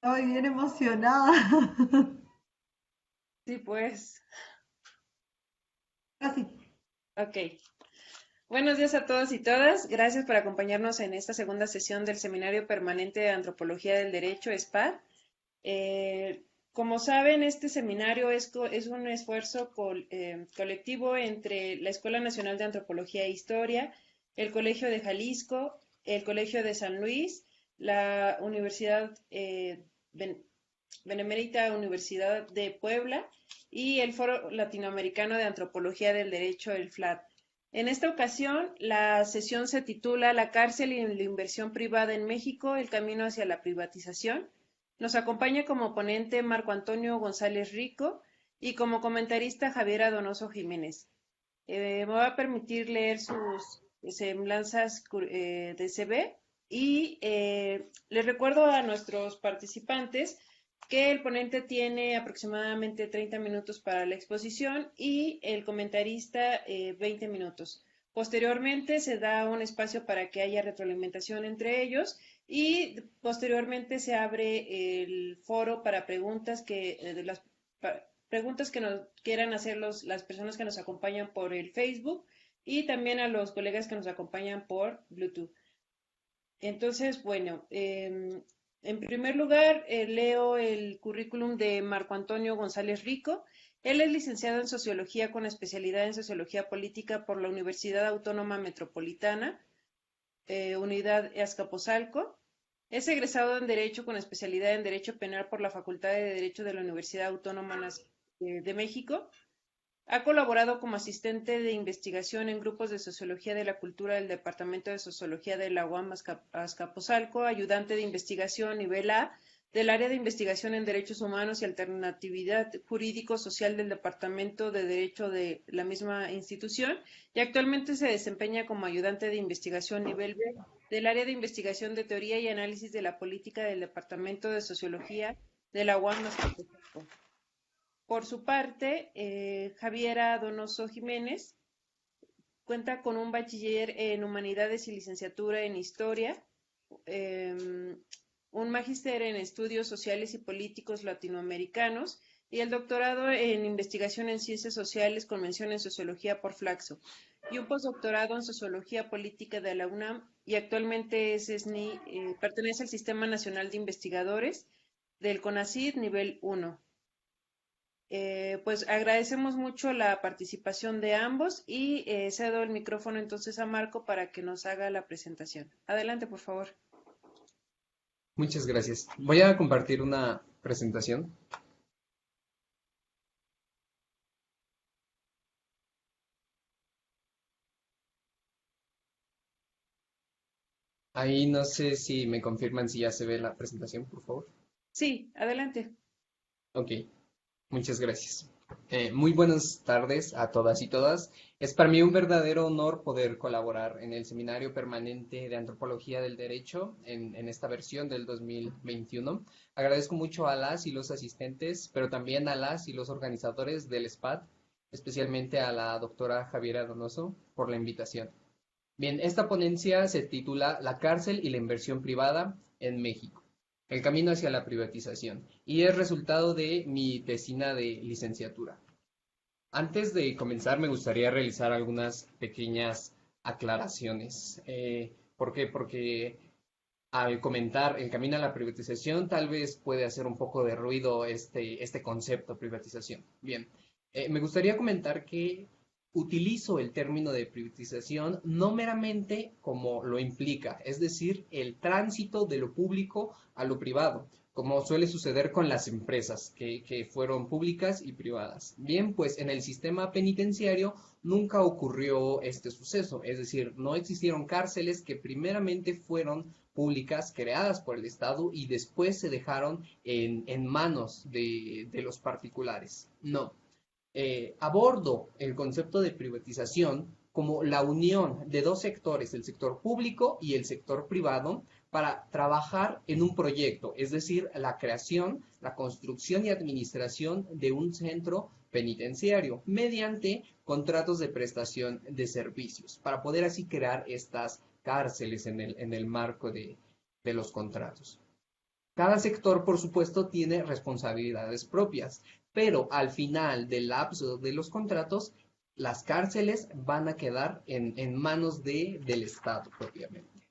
Estoy bien emocionada. Sí, pues. Casi. Ok. Buenos días a todos y todas. Gracias por acompañarnos en esta segunda sesión del Seminario Permanente de Antropología del Derecho, SPAD. Como saben, este seminario es un esfuerzo colectivo entre la Escuela Nacional de Antropología e Historia, el Colegio de Jalisco, el Colegio de San Luis, la Universidad Benemérita Universidad de Puebla y el Foro Latinoamericano de Antropología del Derecho, el FLAD. En esta ocasión, la sesión se titula La cárcel y la inversión privada en México, el camino hacia la privatización. Nos acompaña como ponente Marco Antonio González Rico y como comentarista Javiera Donoso Jiménez. Me va a permitir leer sus semblanzas de CV y les recuerdo a nuestros participantes que el ponente tiene aproximadamente 30 minutos para la exposición y el comentarista 20 minutos. Posteriormente se da un espacio para que haya retroalimentación entre ellos y posteriormente se abre el foro para preguntas preguntas que nos quieran hacer las personas que nos acompañan por el Facebook y también a los colegas que nos acompañan por Bluetooth. Entonces, bueno, en primer lugar, leo el currículum de Marco Antonio González Rico. Él es licenciado en Sociología con especialidad en Sociología Política por la Universidad Autónoma Metropolitana, Unidad Azcapotzalco. Es egresado en Derecho con especialidad en Derecho Penal por la Facultad de Derecho de la Universidad Autónoma de México. Ha colaborado como asistente de investigación en grupos de sociología de la cultura del Departamento de Sociología de la UAM Azcapotzalco, ayudante de investigación nivel A del área de investigación en derechos humanos y alternatividad jurídico-social del Departamento de Derecho de la misma institución y actualmente se desempeña como ayudante de investigación nivel B del área de investigación de teoría y análisis de la política del Departamento de Sociología de la UAM Azcapotzalco. Por su parte, Javiera Donoso Jiménez cuenta con un bachiller en Humanidades y licenciatura en Historia, eh, un magíster en Estudios Sociales y Políticos Latinoamericanos y el doctorado en Investigación en Ciencias Sociales con mención en Sociología por Flaxo y un postdoctorado en Sociología Política de la UNAM y actualmente es SNI, pertenece al Sistema Nacional de Investigadores del CONACYT nivel 1. Pues agradecemos mucho la participación de ambos y cedo el micrófono entonces a Marco para que nos haga la presentación. Adelante, por favor. Muchas gracias. Voy a compartir una presentación. Ahí no sé si me confirman si ya se ve la presentación, por favor. Sí, adelante. Ok, muchas gracias. Muy buenas tardes a todas y todas. Es para mí un verdadero honor poder colaborar en el Seminario Permanente de Antropología del Derecho en esta versión del 2021. Agradezco mucho a las y los asistentes, pero también a las y los organizadores del SPAD, especialmente a la doctora Javiera Donoso, por la invitación. Bien, esta ponencia se titula La cárcel y la inversión privada en México, el camino hacia la privatización, y es resultado de mi tesina de licenciatura. Antes de comenzar, me gustaría realizar algunas pequeñas aclaraciones. ¿Por qué? Porque al comentar el camino a la privatización, tal vez puede hacer un poco de ruido este concepto privatización. Bien, me gustaría comentar que utilizo el término de privatización no meramente como lo implica, es decir, el tránsito de lo público a lo privado, como suele suceder con las empresas que fueron públicas y privadas. Bien, pues en el sistema penitenciario nunca ocurrió este suceso, es decir, no existieron cárceles que primeramente fueron públicas creadas por el Estado y después se dejaron en manos de los particulares. No, abordo el concepto de privatización como la unión de dos sectores, el sector público y el sector privado, para trabajar en un proyecto, es decir, la creación, la construcción y administración de un centro penitenciario mediante contratos de prestación de servicios, para poder así crear estas cárceles en el marco de los contratos. Cada sector, por supuesto, tiene responsabilidades propias, pero al final del lapso de los contratos, las cárceles van a quedar en manos del Estado propiamente.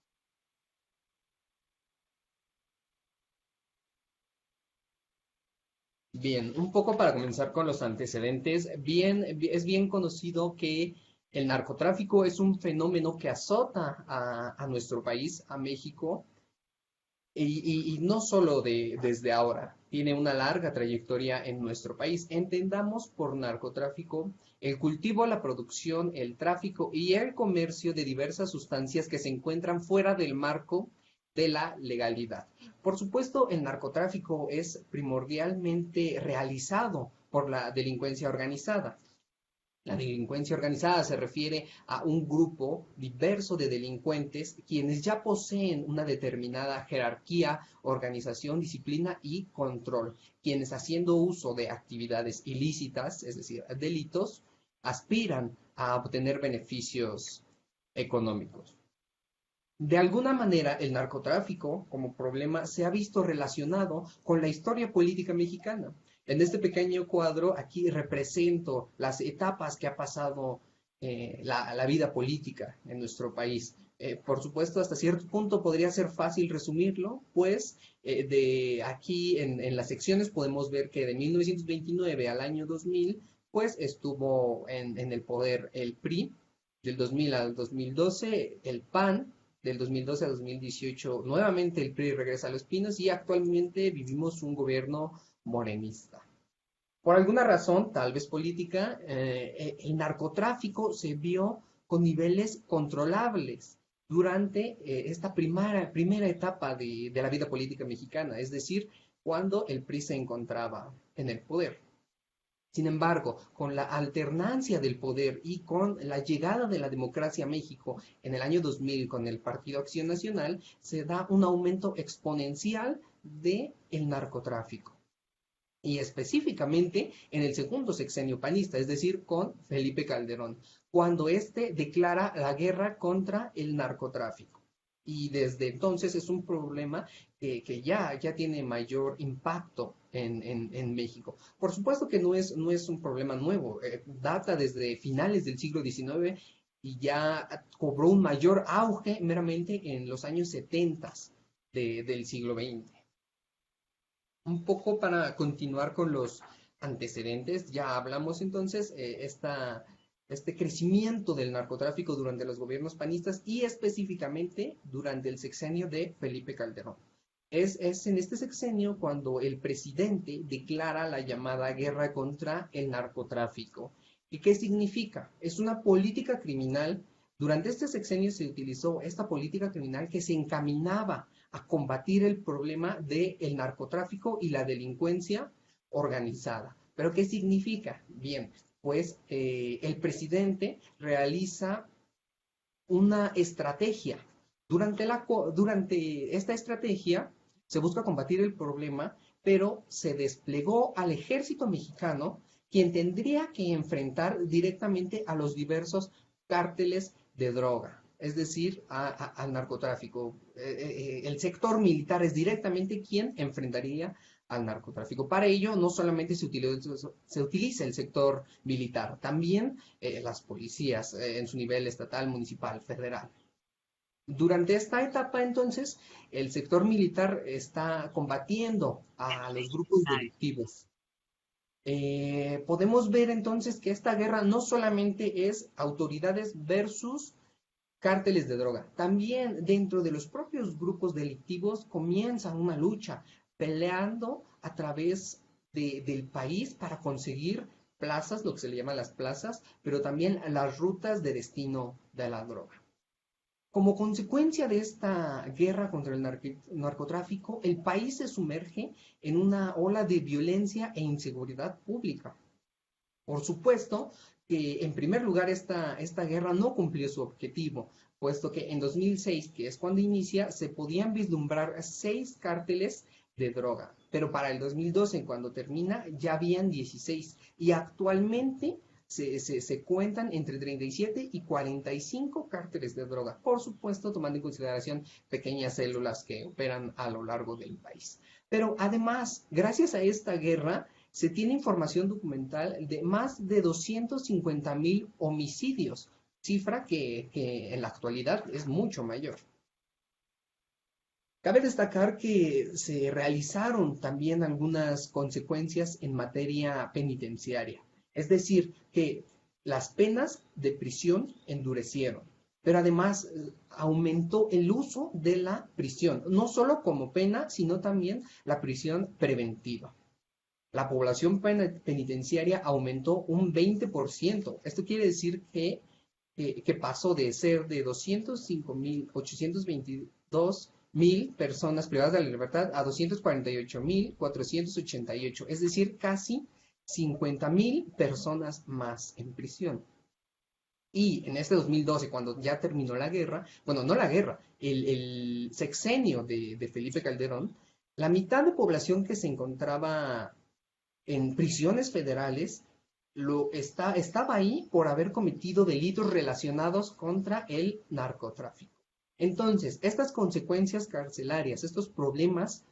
Bien, un poco para comenzar con los antecedentes, es bien conocido que el narcotráfico es un fenómeno que azota a nuestro país, a México, y no solo desde ahora, tiene una larga trayectoria en nuestro país. Entendamos por narcotráfico el cultivo, la producción, el tráfico y el comercio de diversas sustancias que se encuentran fuera del marco de la legalidad. Por supuesto, el narcotráfico es primordialmente realizado por la delincuencia organizada. La delincuencia organizada se refiere a un grupo diverso de delincuentes quienes ya poseen una determinada jerarquía, organización, disciplina y control, quienes haciendo uso de actividades ilícitas, es decir, delitos, aspiran a obtener beneficios económicos. De alguna manera, el narcotráfico como problema se ha visto relacionado con la historia política mexicana. En este pequeño cuadro aquí represento las etapas que ha pasado la vida política en nuestro país. Por supuesto, hasta cierto punto podría ser fácil resumirlo, pues de aquí en las secciones podemos ver que de 1929 al año 2000, pues estuvo en el poder el PRI, del 2000 al 2012 el PAN, del 2012 a 2018 nuevamente el PRI regresa a Los Pinos y actualmente vivimos un gobierno morenista. Por alguna razón, tal vez política, el narcotráfico se vio con niveles controlables durante esta primera etapa de la vida política mexicana, es decir, cuando el PRI se encontraba en el poder. Sin embargo, con la alternancia del poder y con la llegada de la democracia a México en el año 2000 con el Partido Acción Nacional, se da un aumento exponencial del narcotráfico. Y específicamente en el segundo sexenio panista, es decir, con Felipe Calderón, cuando éste declara la guerra contra el narcotráfico. Y desde entonces es un problema que ya tiene mayor impacto en México. Por supuesto que no es un problema nuevo, data desde finales del siglo XIX y ya cobró un mayor auge meramente en los años 70 del siglo XX. Un poco para continuar con los antecedentes, ya hablamos entonces este crecimiento del narcotráfico durante los gobiernos panistas y específicamente durante el sexenio de Felipe Calderón. Es en este sexenio cuando el presidente declara la llamada guerra contra el narcotráfico. ¿Y qué significa? Es una política criminal. Durante este sexenio se utilizó esta política criminal que se encaminaba a combatir el problema del narcotráfico y la delincuencia organizada. ¿Pero qué significa? Bien, pues el presidente realiza una estrategia. Durante esta estrategia se busca combatir el problema, pero se desplegó al ejército mexicano, quien tendría que enfrentar directamente a los diversos cárteles de droga, es decir, al narcotráfico. El sector militar es directamente quien enfrentaría al narcotráfico. Para ello, no solamente se utiliza el sector militar, también las policías en su nivel estatal, municipal, federal. Durante esta etapa, entonces, el sector militar está combatiendo a los grupos delictivos. Podemos ver entonces que esta guerra no solamente es autoridades versus cárteles de droga, también dentro de los propios grupos delictivos comienza una lucha, peleando a través del país para conseguir plazas, lo que se le llama las plazas, pero también las rutas de destino de la droga. Como consecuencia de esta guerra contra el narcotráfico, el país se sumerge en una ola de violencia e inseguridad pública. Por supuesto que, en primer lugar, esta guerra no cumplió su objetivo, puesto que en 2006, que es cuando inicia, se podían vislumbrar 6 cárteles de droga, pero para el 2012, cuando termina, ya habían 16, y actualmente se cuentan entre 37 y 45 cárteles de droga, por supuesto tomando en consideración pequeñas células que operan a lo largo del país. Pero además, gracias a esta guerra, se tiene información documental de más de 250,000 homicidios, cifra que en la actualidad es mucho mayor. Cabe destacar que se realizaron también algunas consecuencias en materia penitenciaria, es decir, que las penas de prisión endurecieron, pero además aumentó el uso de la prisión, no solo como pena, sino también la prisión preventiva. La población penitenciaria aumentó un 20%. Esto quiere decir que pasó de ser de 205,822,000 personas privadas de la libertad a 248,488, es decir, casi 50,000 personas más en prisión. Y en este 2012, cuando ya terminó la guerra, bueno, no la guerra, el sexenio de Felipe Calderón, la mitad de población que se encontraba en prisiones federales estaba ahí por haber cometido delitos relacionados contra el narcotráfico. Entonces, estas consecuencias carcelarias, estos problemas,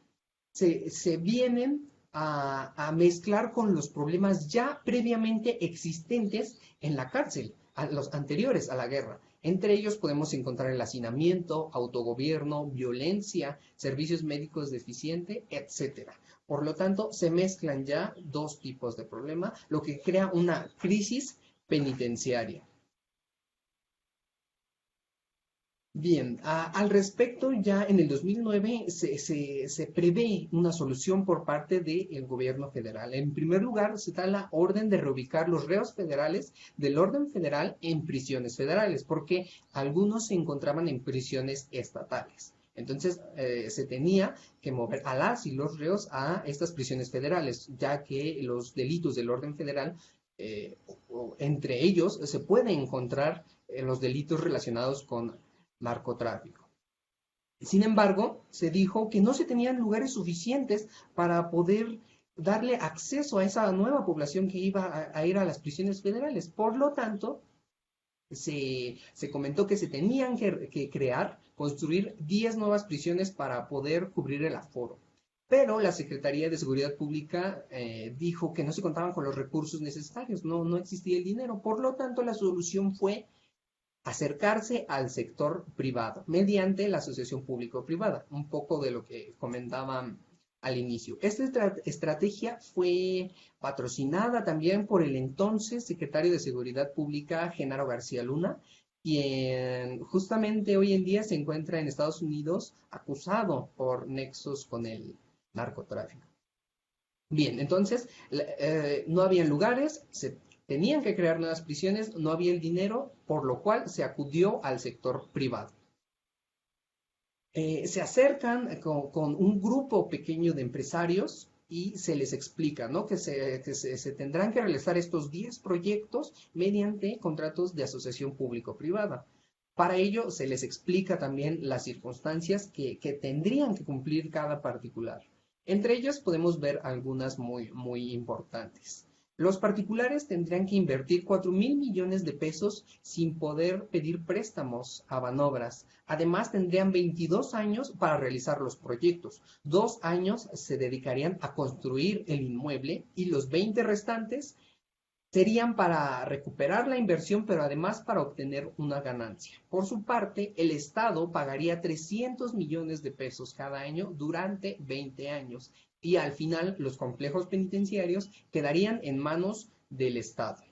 se vienen a mezclar con los problemas ya previamente existentes en la cárcel, a los anteriores a la guerra. Entre ellos podemos encontrar el hacinamiento, autogobierno, violencia, servicios médicos deficientes, etc. Por lo tanto, se mezclan ya dos tipos de problema, lo que crea una crisis penitenciaria. Bien, al respecto, ya en el 2009 se prevé una solución por parte del gobierno federal. En primer lugar, se da la orden de reubicar los reos federales del orden federal en prisiones federales, porque algunos se encontraban en prisiones estatales. Entonces, se tenía que mover a las y los reos a estas prisiones federales, ya que los delitos del orden federal, entre ellos, se pueden encontrar los delitos relacionados con narcotráfico. Sin embargo, se dijo que no se tenían lugares suficientes para poder darle acceso a esa nueva población que iba a ir a las prisiones federales. Por lo tanto, se comentó que se tenían que construir 10 nuevas prisiones para poder cubrir el aforo. Pero la Secretaría de Seguridad Pública dijo que no se contaban con los recursos necesarios, no existía el dinero. Por lo tanto, la solución fue acercarse al sector privado mediante la asociación público-privada, un poco de lo que comentaba al inicio. Esta estrategia fue patrocinada también por el entonces secretario de Seguridad Pública, Genaro García Luna, quien justamente hoy en día se encuentra en Estados Unidos acusado por nexos con el narcotráfico. Bien, entonces no había lugares, se tenían que crear nuevas prisiones, no había el dinero, por lo cual se acudió al sector privado. Se acercan con un grupo pequeño de empresarios y se les explica, ¿no? que se tendrán que realizar estos 10 proyectos mediante contratos de asociación público-privada. Para ello se les explica también las circunstancias que tendrían que cumplir cada particular. Entre ellas podemos ver algunas muy importantes. Los particulares tendrían que invertir 4,000 millones de pesos sin poder pedir préstamos a Banobras. Además, tendrían 22 años para realizar los proyectos. 2 años se dedicarían a construir el inmueble y los 20 restantes serían para recuperar la inversión, pero además para obtener una ganancia. Por su parte, el Estado pagaría 300 millones de pesos cada año durante 20 años. Y al final los complejos penitenciarios quedarían en manos del Estado.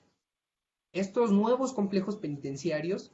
Estos nuevos complejos penitenciarios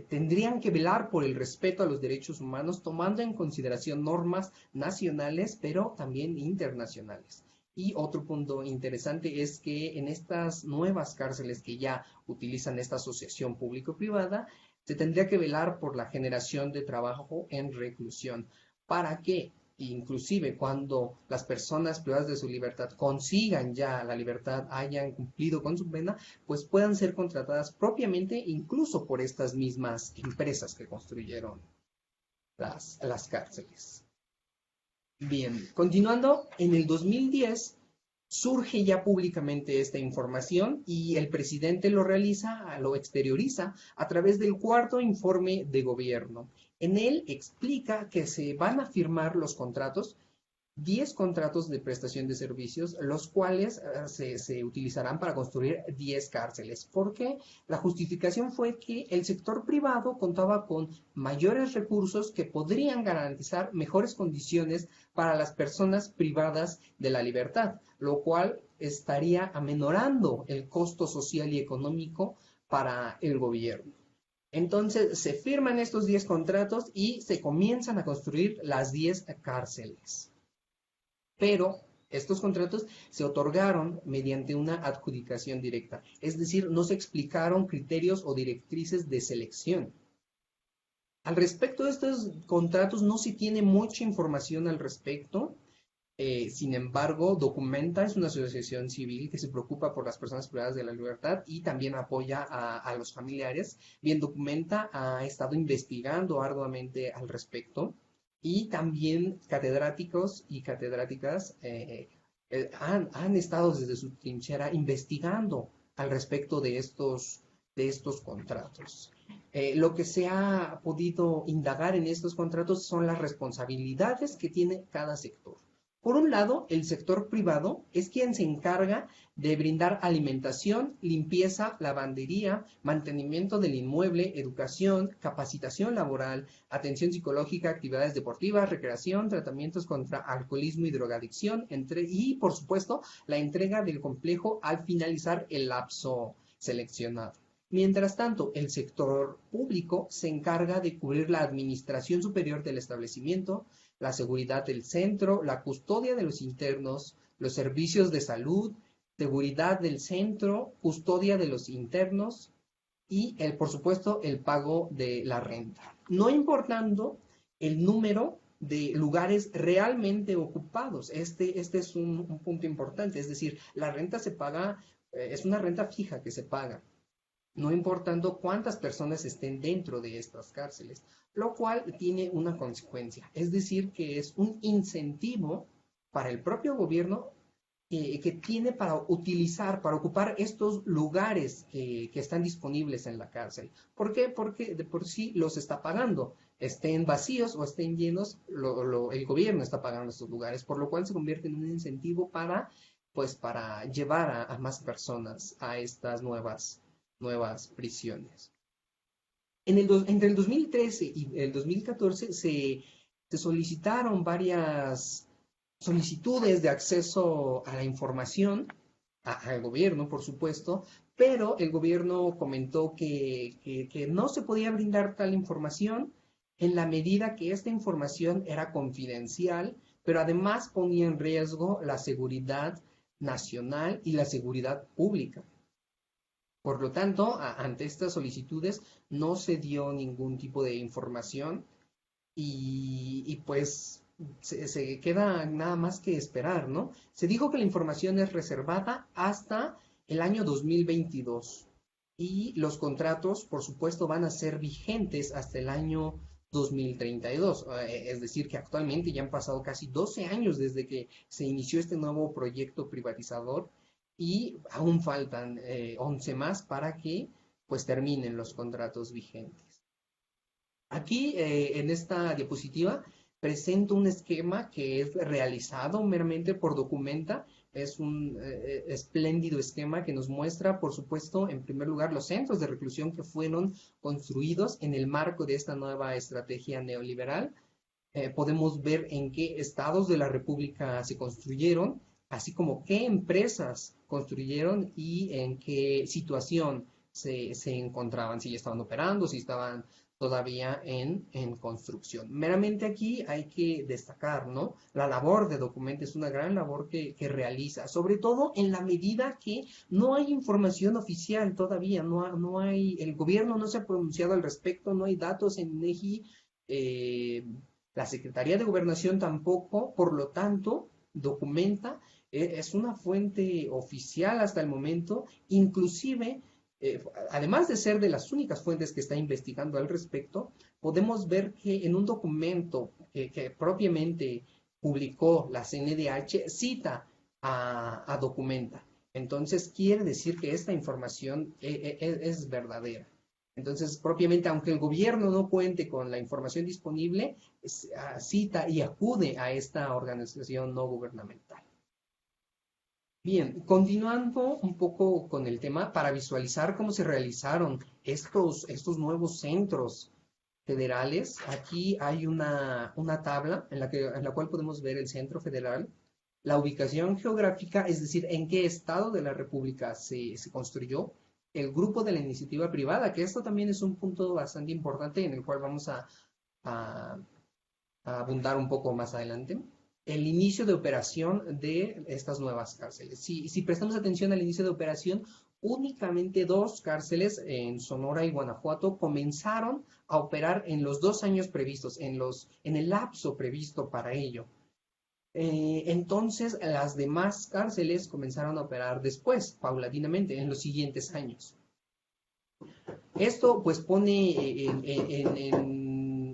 tendrían que velar por el respeto a los derechos humanos, tomando en consideración normas nacionales, pero también internacionales. Y otro punto interesante es que en estas nuevas cárceles que ya utilizan esta asociación público-privada, se tendría que velar por la generación de trabajo en reclusión, para que inclusive cuando las personas privadas de su libertad consigan ya la libertad, hayan cumplido con su pena, pues puedan ser contratadas propiamente incluso por estas mismas empresas que construyeron las cárceles. Bien, continuando, en el 2010 surge ya públicamente esta información y el presidente lo exterioriza a través del cuarto informe de gobierno. En él explica que se van a firmar los contratos, 10 contratos de prestación de servicios, los cuales se utilizarán para construir 10 cárceles. ¿Por qué? La justificación fue que el sector privado contaba con mayores recursos que podrían garantizar mejores condiciones para las personas privadas de la libertad, lo cual estaría amenorando el costo social y económico para el gobierno. Entonces se firman estos 10 contratos y se comienzan a construir las 10 cárceles. Pero estos contratos se otorgaron mediante una adjudicación directa, es decir, no se explicaron criterios o directrices de selección. Al respecto de estos contratos no se tiene mucha información al respecto. Sin embargo, Documenta es una asociación civil que se preocupa por las personas privadas de la libertad y también apoya a los familiares. Bien, Documenta ha estado investigando arduamente al respecto. Y también catedráticos y catedráticas han estado desde su trinchera investigando al respecto de estos contratos. Lo que se ha podido indagar en estos contratos son las responsabilidades que tiene cada sector. Por un lado, el sector privado es quien se encarga de brindar alimentación, limpieza, lavandería, mantenimiento del inmueble, educación, capacitación laboral, atención psicológica, actividades deportivas, recreación, tratamientos contra alcoholismo y drogadicción, y, por supuesto, la entrega del complejo al finalizar el lapso seleccionado. Mientras tanto, el sector público se encarga de cubrir la administración superior del establecimiento, la seguridad del centro, la custodia de los internos, los servicios de salud, seguridad del centro, custodia de los internos y, por supuesto, el pago de la renta. No importando el número de lugares realmente ocupados. Este es un punto importante, es decir, la renta se paga, es una renta fija que se paga, no importando cuántas personas estén dentro de estas cárceles, lo cual tiene una consecuencia, es decir, que es un incentivo para el propio gobierno que tiene para ocupar estos lugares que están disponibles en la cárcel. ¿Por qué? Porque de por sí los está pagando, estén vacíos o estén llenos, el gobierno está pagando estos lugares, por lo cual se convierte en un incentivo para llevar a más personas a estas nuevas prisiones. Entre el 2013 y el 2014 se solicitaron varias solicitudes de acceso a la información, al gobierno, por supuesto, pero el gobierno comentó que no se podía brindar tal información en la medida que esta información era confidencial, pero además ponía en riesgo la seguridad nacional y la seguridad pública. Por lo tanto, ante estas solicitudes no se dio ningún tipo de información y pues se queda nada más que esperar, ¿no? Se dijo que la información es reservada hasta el año 2022 y los contratos, por supuesto, van a ser vigentes hasta el año 2032. Es decir, que actualmente ya han pasado casi 12 años desde que se inició este nuevo proyecto privatizador y aún faltan 11 más para que pues terminen los contratos vigentes. Aquí en esta diapositiva presento un esquema que es realizado meramente por Documenta. Es un espléndido esquema que nos muestra, por supuesto, en primer lugar, los centros de reclusión que fueron construidos en el marco de esta nueva estrategia neoliberal. Podemos ver en qué estados de la República se construyeron, así como qué empresas construyeron y en qué situación se encontraban, si ya estaban operando, si estaban todavía en construcción. Meramente aquí hay que destacar, ¿no? La labor de Documenta es una gran labor que realiza, sobre todo en la medida que no hay información oficial todavía, no hay, el gobierno no se ha pronunciado al respecto, no hay datos en INEGI, la Secretaría de Gobernación tampoco, por lo tanto, Documenta es una fuente oficial hasta el momento, inclusive, además de ser de las únicas fuentes que está investigando al respecto, podemos ver que en un documento que propiamente publicó la CNDH, cita a documentar. Entonces, quiere decir que esta información es verdadera. Entonces, propiamente, aunque el gobierno no cuente con la información disponible, cita y acude a esta organización no gubernamental. Bien, continuando un poco con el tema, para visualizar cómo se realizaron estos nuevos centros federales, aquí hay una tabla en la cual podemos ver el centro federal, la ubicación geográfica, es decir, en qué estado de la República se construyó, el grupo de la iniciativa privada, que esto también es un punto bastante importante en el cual vamos a a abundar un poco más adelante, el inicio de operación de estas nuevas cárceles. Si prestamos atención al inicio de operación, únicamente 2 cárceles en Sonora y Guanajuato comenzaron a operar en los 2 años previstos, en el lapso previsto para ello. Entonces, las demás cárceles comenzaron a operar después, paulatinamente, en los siguientes años. Esto pues pone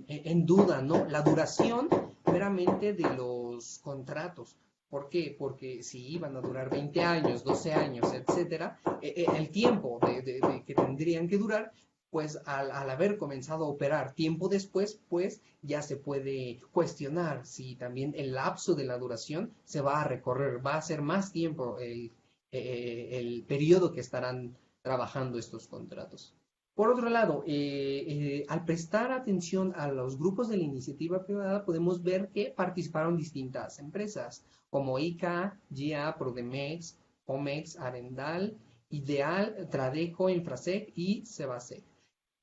en duda, ¿no?, la duración meramente de los contratos. ¿Por qué? Porque si iban a durar 20 años, 12 años, etcétera, el tiempo de que tendrían que durar, pues al haber comenzado a operar tiempo después, pues ya se puede cuestionar si también el lapso de la duración se va a recorrer, va a ser más tiempo el periodo que estarán trabajando estos contratos. Por otro lado, al prestar atención a los grupos de la iniciativa privada, podemos ver que participaron distintas empresas, como ICA, GIA, Prodemex, Omex, Arendal, Ideal, Tradeco, Infrasec y Sebasec.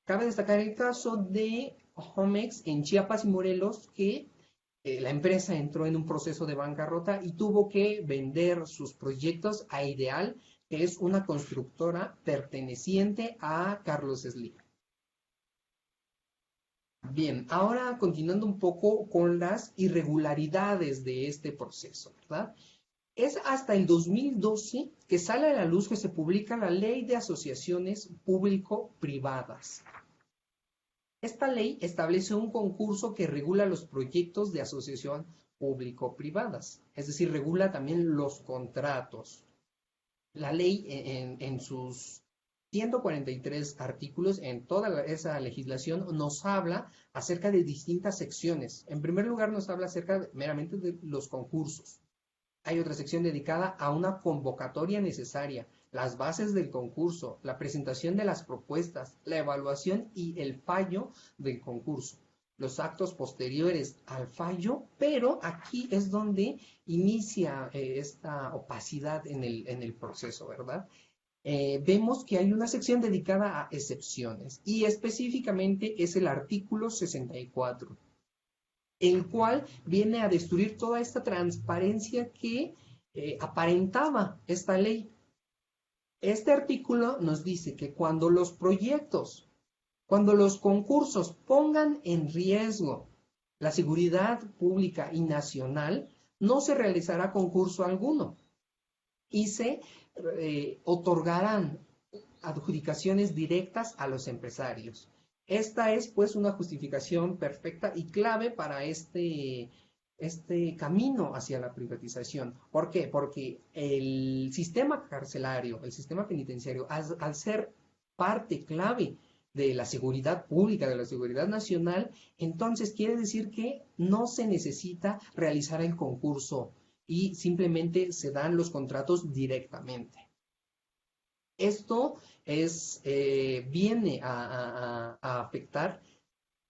Cabe destacar el caso de Omex en Chiapas y Morelos, que la empresa entró en un proceso de bancarrota y tuvo que vender sus proyectos a Ideal, que es una constructora perteneciente a Carlos Slim. Bien, ahora continuando un poco con las irregularidades de este proceso, ¿verdad? Es hasta el 2012 que sale a la luz que se publica la Ley de Asociaciones Público-Privadas. Esta ley establece un concurso que regula los proyectos de asociación público-privadas, es decir, regula también los contratos. La ley en sus 143 artículos, en toda esa legislación, nos habla acerca de distintas secciones. En primer lugar, nos habla acerca meramente de los concursos. Hay otra sección dedicada a una convocatoria necesaria, las bases del concurso, la presentación de las propuestas, la evaluación y el fallo del concurso, los actos posteriores al fallo, pero aquí es donde inicia esta opacidad en el proceso, ¿verdad? Vemos que hay una sección dedicada a excepciones y específicamente es el artículo 64, el cual viene a destruir toda esta transparencia que aparentaba esta ley. Este artículo nos dice que cuando los proyectos, cuando los concursos pongan en riesgo la seguridad pública y nacional, no se realizará concurso alguno y se otorgarán adjudicaciones directas a los empresarios. Esta es pues una justificación perfecta y clave para este camino hacia la privatización. ¿Por qué? Porque el sistema carcelario, el sistema penitenciario, al ser parte clave de la seguridad pública, de la seguridad nacional, entonces quiere decir que no se necesita realizar el concurso y simplemente se dan los contratos directamente. Esto viene a afectar,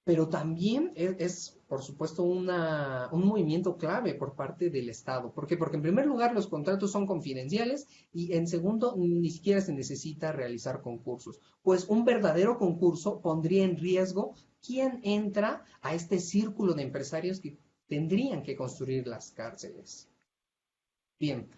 pero también es por supuesto, un movimiento clave por parte del Estado. ¿Por qué? Porque en primer lugar los contratos son confidenciales y en segundo ni siquiera se necesita realizar concursos. Pues un verdadero concurso pondría en riesgo quién entra a este círculo de empresarios que tendrían que construir las cárceles. Bien,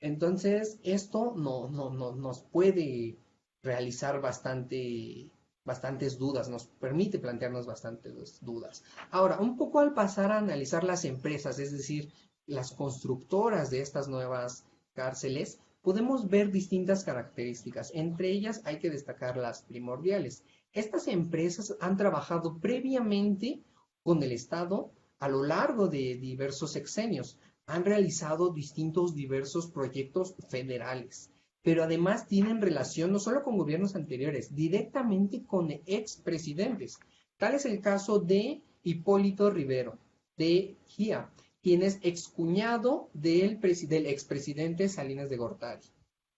entonces esto nos puede realizar bastantes dudas, nos permite plantearnos bastantes dudas. Ahora, un poco al pasar a analizar las empresas, es decir, las constructoras de estas nuevas cárceles, podemos ver distintas características. Entre ellas hay que destacar las primordiales. Estas empresas han trabajado previamente con el Estado a lo largo de diversos sexenios. han realizado distintos diversos proyectos federales, pero además tienen relación no solo con gobiernos anteriores, directamente con expresidentes. Tal es el caso de Hipólito Rivero, de GIA, quien es excuñado del expresidente Salinas de Gortari.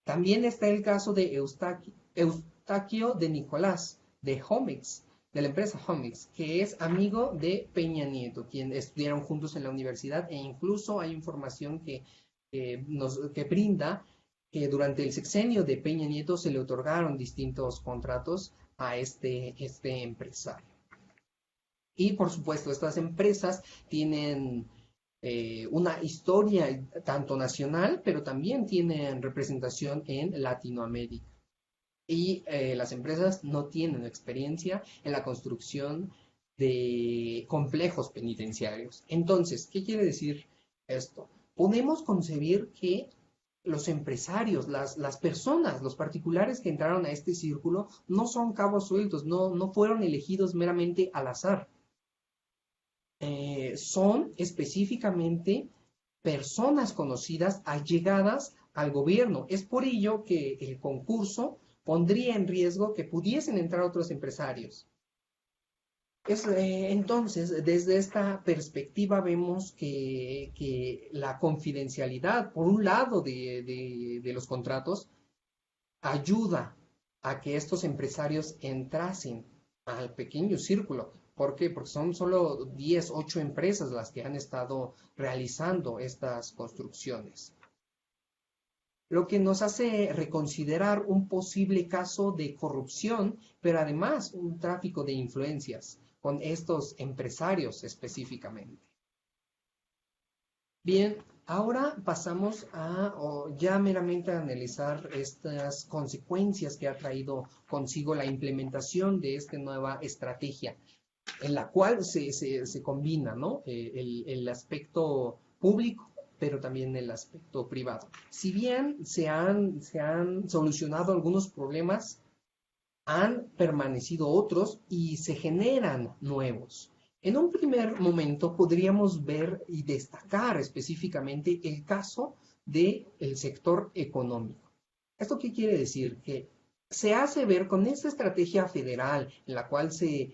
También está el caso de Eustaquio de Nicolás, de Homex, de la empresa Homex, que es amigo de Peña Nieto, quien estudiaron juntos en la universidad, e incluso hay información que brinda que durante el sexenio de Peña Nieto se le otorgaron distintos contratos a este empresario. Y por supuesto, estas empresas tienen una historia tanto nacional, pero también tienen representación en Latinoamérica. Y las empresas no tienen experiencia en la construcción de complejos penitenciarios. Entonces, ¿qué quiere decir esto? Podemos concebir que los empresarios, las personas, los particulares que entraron a este círculo no son cabos sueltos, no fueron elegidos meramente al azar. Son específicamente personas conocidas allegadas al gobierno. Es por ello que el concurso pondría en riesgo que pudiesen entrar otros empresarios. Entonces, desde esta perspectiva vemos que la confidencialidad, por un lado, de los contratos, ayuda a que estos empresarios entrasen al pequeño círculo. ¿Por qué? Porque son solo 10, 8 empresas las que han estado realizando estas construcciones. Lo que nos hace reconsiderar un posible caso de corrupción, pero además un tráfico de influencias con estos empresarios específicamente. Bien, ahora pasamos ya meramente a analizar estas consecuencias que ha traído consigo la implementación de esta nueva estrategia, en la cual se combina, ¿no? el aspecto público, pero también el aspecto privado. Si bien se han solucionado algunos problemas, han permanecido otros y se generan nuevos. En un primer momento podríamos ver y destacar específicamente el caso del sector económico. ¿Esto qué quiere decir? Que se hace ver con esta estrategia federal en la cual se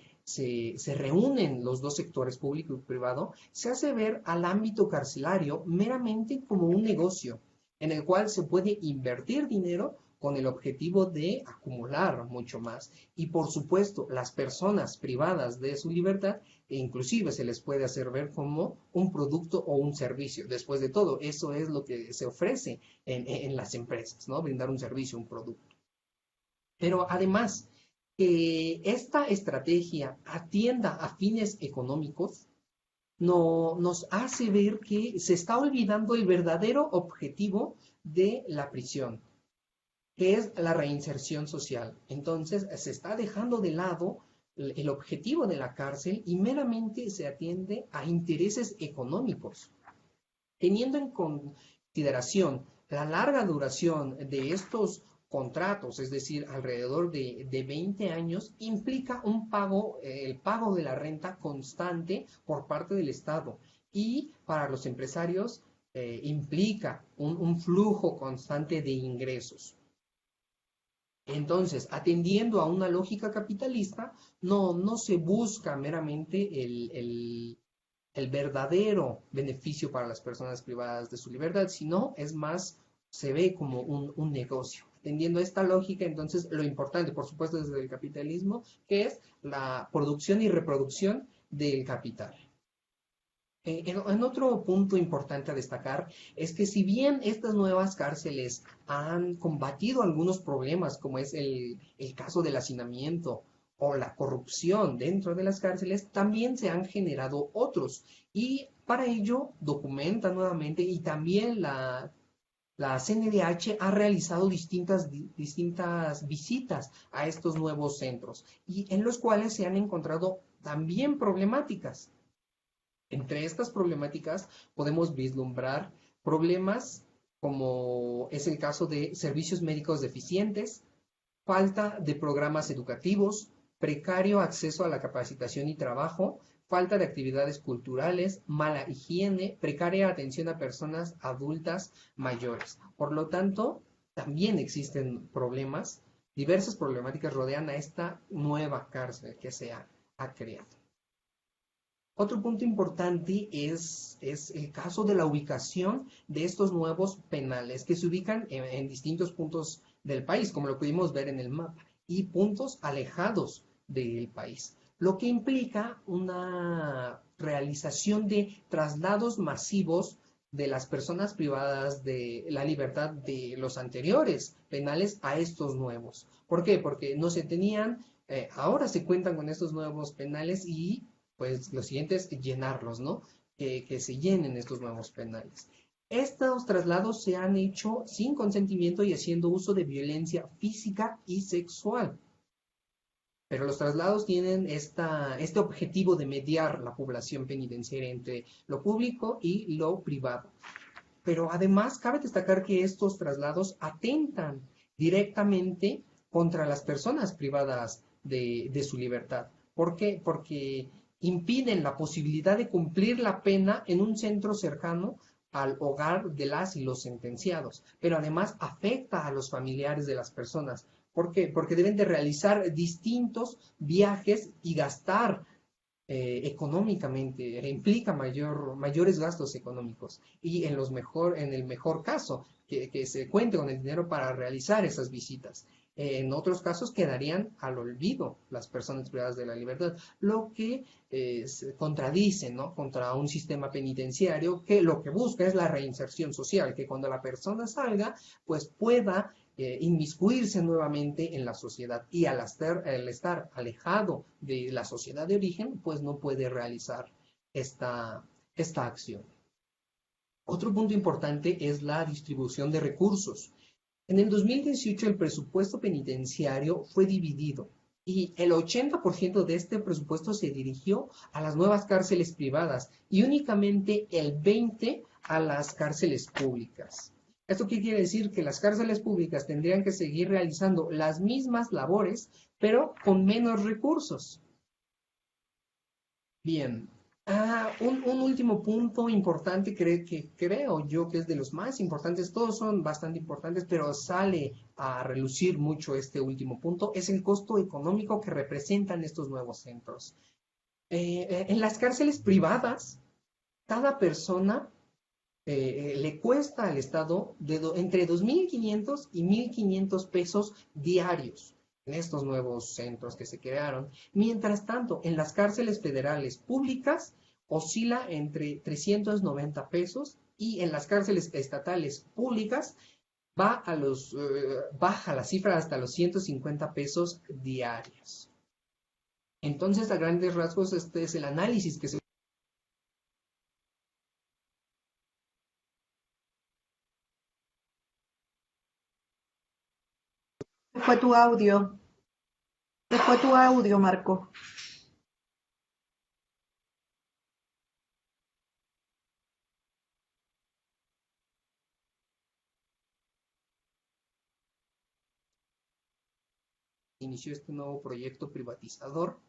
reúnen los dos sectores, público y privado, se hace ver al ámbito carcelario meramente como un negocio en el cual se puede invertir dinero con el objetivo de acumular mucho más. Y por supuesto, las personas privadas de su libertad, inclusive se les puede hacer ver como un producto o un servicio. Después de todo, eso es lo que se ofrece en las empresas, ¿no? Brindar un servicio, un producto. Pero además, que esta estrategia atienda a fines económicos, nos hace ver que se está olvidando el verdadero objetivo de la prisión, que es la reinserción social. Entonces, se está dejando de lado el objetivo de la cárcel y meramente se atiende a intereses económicos. Teniendo en consideración la larga duración de estos contratos, es decir, alrededor de 20 años, implica el pago de la renta constante por parte del Estado. Y para los empresarios implica un flujo constante de ingresos. Entonces, atendiendo a una lógica capitalista, no se busca meramente el verdadero beneficio para las personas privadas de su libertad, sino es más, se ve como un negocio. Atendiendo a esta lógica, entonces, lo importante, por supuesto, desde el capitalismo, que es la producción y reproducción del capital. En otro punto importante a destacar es que si bien estas nuevas cárceles han combatido algunos problemas, como es el caso del hacinamiento o la corrupción dentro de las cárceles, también se han generado otros. Y para ello documenta nuevamente, y también la CNDH ha realizado distintas visitas a estos nuevos centros, y en los cuales se han encontrado también problemáticas. Entre estas problemáticas podemos vislumbrar problemas como es el caso de servicios médicos deficientes, falta de programas educativos, precario acceso a la capacitación y trabajo, falta de actividades culturales, mala higiene, precaria atención a personas adultas mayores. Por lo tanto, también existen problemas, diversas problemáticas rodean a esta nueva cárcel que se ha creado. Otro punto importante es el caso de la ubicación de estos nuevos penales que se ubican en distintos puntos del país, como lo pudimos ver en el mapa, y puntos alejados del país, lo que implica una realización de traslados masivos de las personas privadas de la libertad de los anteriores penales a estos nuevos. ¿Por qué? Porque no se tenían, ahora se cuentan con estos nuevos penales y pues lo siguiente es llenarlos, ¿no? Que se llenen estos nuevos penales. Estos traslados se han hecho sin consentimiento y haciendo uso de violencia física y sexual. Pero los traslados tienen este objetivo de mediar la población penitenciaria entre lo público y lo privado. Pero además cabe destacar que estos traslados atentan directamente contra las personas privadas de su libertad. ¿Por qué? Porque impiden la posibilidad de cumplir la pena en un centro cercano al hogar de las y los sentenciados, pero además afecta a los familiares de las personas. ¿Por qué? Porque deben de realizar distintos viajes y gastar económicamente, implica mayores gastos económicos y en el mejor caso, que se cuente con el dinero para realizar esas visitas. En otros casos quedarían al olvido las personas privadas de la libertad, lo que se contradice, ¿no?, contra un sistema penitenciario que lo que busca es la reinserción social, que cuando la persona salga, pues pueda inmiscuirse nuevamente en la sociedad y al estar alejado de la sociedad de origen, pues no puede realizar esta acción. Otro punto importante es la distribución de recursos. En el 2018 el presupuesto penitenciario fue dividido y el 80% de este presupuesto se dirigió a las nuevas cárceles privadas y únicamente el 20% a las cárceles públicas. ¿Esto qué quiere decir? Que las cárceles públicas tendrían que seguir realizando las mismas labores, pero con menos recursos. Bien, un último punto importante que creo yo que es de los más importantes, todos son bastante importantes, pero sale a relucir mucho este último punto, es el costo económico que representan estos nuevos centros. En las cárceles privadas, cada persona le cuesta al Estado entre 2.500 y 1.500 pesos diarios en estos nuevos centros que se crearon. Mientras tanto, en las cárceles federales públicas oscila entre 390 pesos y en las cárceles estatales públicas baja la cifra hasta los 150 pesos diarios. Entonces, a grandes rasgos, este es el análisis que se... Fue tu audio. Fue tu audio, Marco. inició este nuevo proyecto privatizador,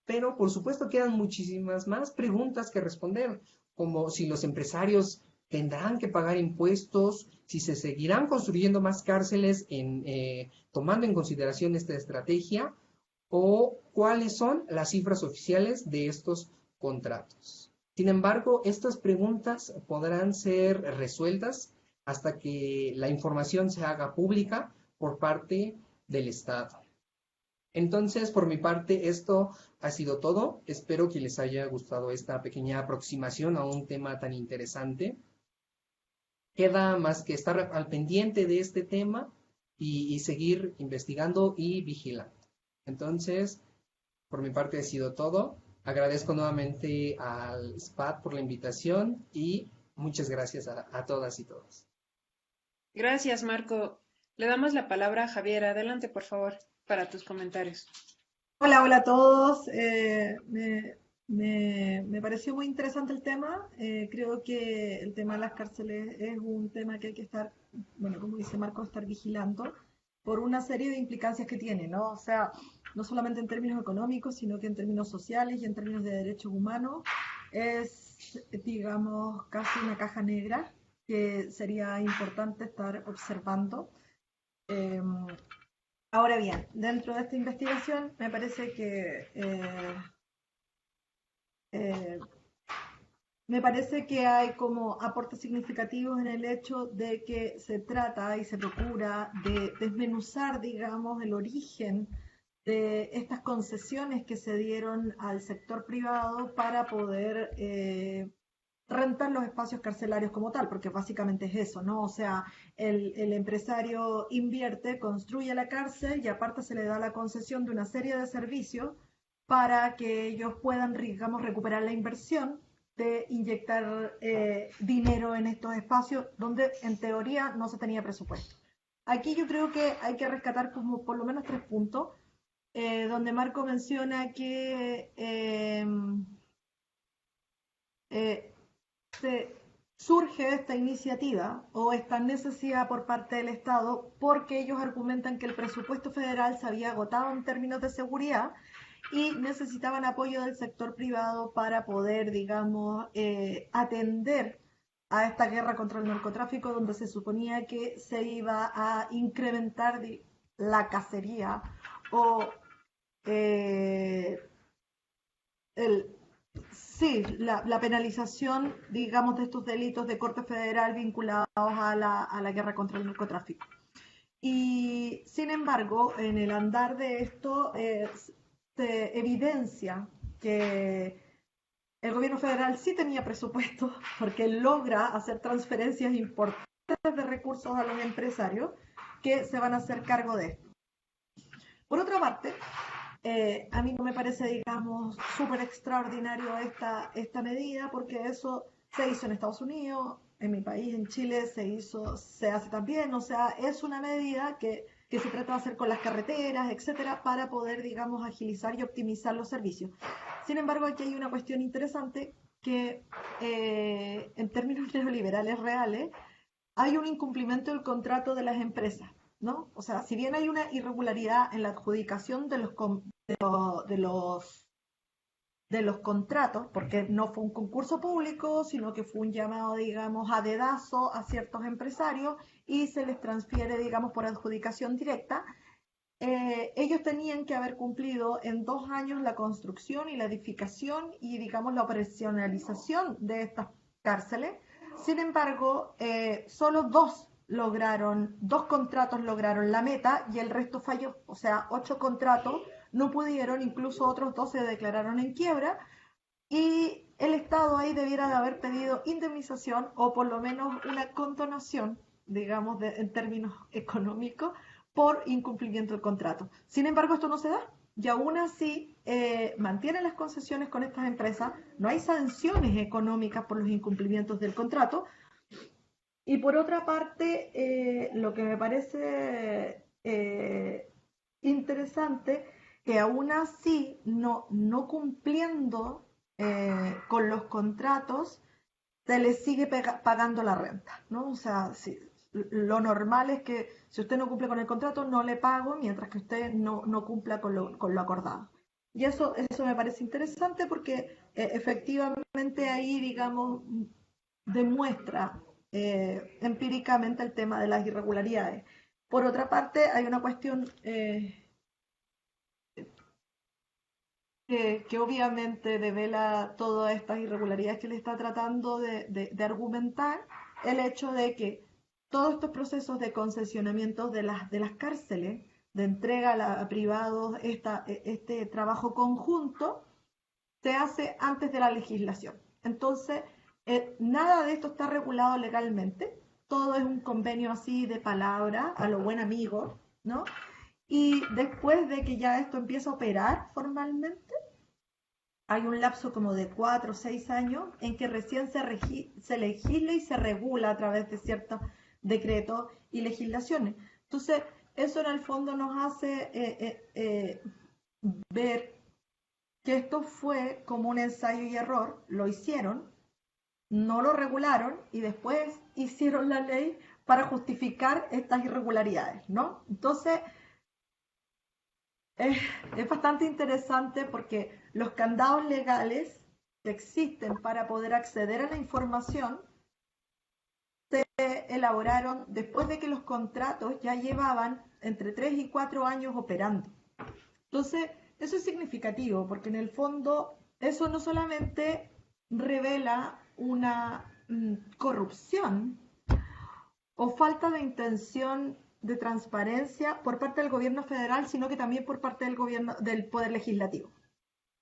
pero por supuesto quedan muchísimas más preguntas que responder, como si los empresarios tendrán que pagar impuestos, si se seguirán construyendo más cárceles tomando en consideración esta estrategia, o cuáles son las cifras oficiales de estos contratos. Sin embargo, estas preguntas podrán ser resueltas hasta que la información se haga pública por parte del Estado. Entonces, por mi parte, esto ha sido todo. Espero que les haya gustado esta pequeña aproximación a un tema tan interesante. Queda más que estar al pendiente de este tema y seguir investigando y vigilando. Entonces, por mi parte ha sido todo. Agradezco nuevamente al SPAD por la invitación y muchas gracias a todas y todos. Gracias, Marco. Le damos la palabra a Javier. Adelante, por favor, para tus comentarios. Hola, hola a todos. Me pareció muy interesante el tema. Creo que el tema de las cárceles es un tema que hay que estar, bueno, como dice Marco, estar vigilando por una serie de implicancias que tiene, ¿no? O sea, no solamente en términos económicos, sino que en términos sociales y en términos de derechos humanos, es, digamos, casi una caja negra que sería importante estar observando. Eh, Ahora bien, dentro de esta investigación me parece que eh, me parece que hay como aportes significativos en el hecho de que se trata y se procura de desmenuzar, digamos, el origen de estas concesiones que se dieron al sector privado para poder rentar los espacios carcelarios como tal, porque básicamente es eso, ¿no? O sea, el empresario invierte, construye la cárcel y aparte se le da la concesión de una serie de servicios para que ellos puedan, digamos, recuperar la inversión de inyectar dinero en estos espacios donde en teoría no se tenía presupuesto. Aquí yo creo que hay que rescatar como por lo menos 3 puntos, donde Marco menciona que eh, surge esta iniciativa o esta necesidad por parte del Estado porque ellos argumentan que el presupuesto federal se había agotado en términos de seguridad y necesitaban apoyo del sector privado para poder, digamos, atender a esta guerra contra el narcotráfico, donde se suponía que se iba a incrementar la cacería o eh, el, sí, la penalización, digamos, de estos delitos de corte federal vinculados a la guerra contra el narcotráfico. Y sin embargo, en el andar de esto se evidencia que el gobierno federal sí tenía presupuesto porque logra hacer transferencias importantes de recursos a los empresarios que se van a hacer cargo de esto. Por otra parte, a mí no me parece, digamos, súper extraordinario esta medida, porque eso se hizo en Estados Unidos, en mi país, en Chile, se hace también, o sea, es una medida que se trata de hacer con las carreteras, etcétera, para poder, digamos, agilizar y optimizar los servicios. Sin embargo, aquí hay una cuestión interesante que, en términos neoliberales reales, hay un incumplimiento del contrato de las empresas, ¿no? O sea, si bien hay una irregularidad en la adjudicación de los, de los contratos, porque no fue un concurso público, sino que fue un llamado, digamos, a dedazo a ciertos empresarios y se les transfiere, digamos, por adjudicación directa, ellos tenían que haber cumplido en 2 años la construcción y la edificación y, digamos, la operacionalización de estas cárceles. Sin embargo, solo dos contratos lograron la meta y el resto falló. O sea, 8 contratos no pudieron, incluso otros 2 se declararon en quiebra y el Estado ahí debiera de haber pedido indemnización o por lo menos una condonación, digamos, en términos económicos, por incumplimiento del contrato. Sin embargo, esto no se da. Y aún así mantienen las concesiones con estas empresas, no hay sanciones económicas por los incumplimientos del contrato. Y por otra parte, lo que me parece interesante, que aún así, no cumpliendo con los contratos, se les sigue pagando la renta, ¿no? O sea, lo normal es que si usted no cumple con el contrato, no le pago, mientras que usted no cumpla con lo acordado. Y eso me parece interesante porque efectivamente ahí, digamos, demuestra empíricamente el tema de las irregularidades. Por otra parte, hay una cuestión que obviamente devela todas estas irregularidades que le está tratando de argumentar, el hecho de que todos estos procesos de concesionamiento de las cárceles, de entrega a privados, este trabajo conjunto, se hace antes de la legislación. Entonces, nada de esto está regulado legalmente, todo es un convenio así de palabra, a lo buen amigo, ¿no? Y después de que ya esto empieza a operar formalmente, hay un lapso como de 4 o 6 años en que recién se legisla y se regula a través de ciertos decretos y legislaciones. Entonces, eso en el fondo nos hace ver que esto fue como un ensayo y error, lo hicieron, no lo regularon y después hicieron la ley para justificar estas irregularidades, ¿no? Entonces, es bastante interesante porque los candados legales que existen para poder acceder a la información se elaboraron después de que los contratos ya llevaban entre 3 y 4 años operando. Entonces, eso es significativo porque en el fondo eso no solamente revela una corrupción o falta de intención de transparencia por parte del gobierno federal, sino que también por parte del gobierno, del poder legislativo.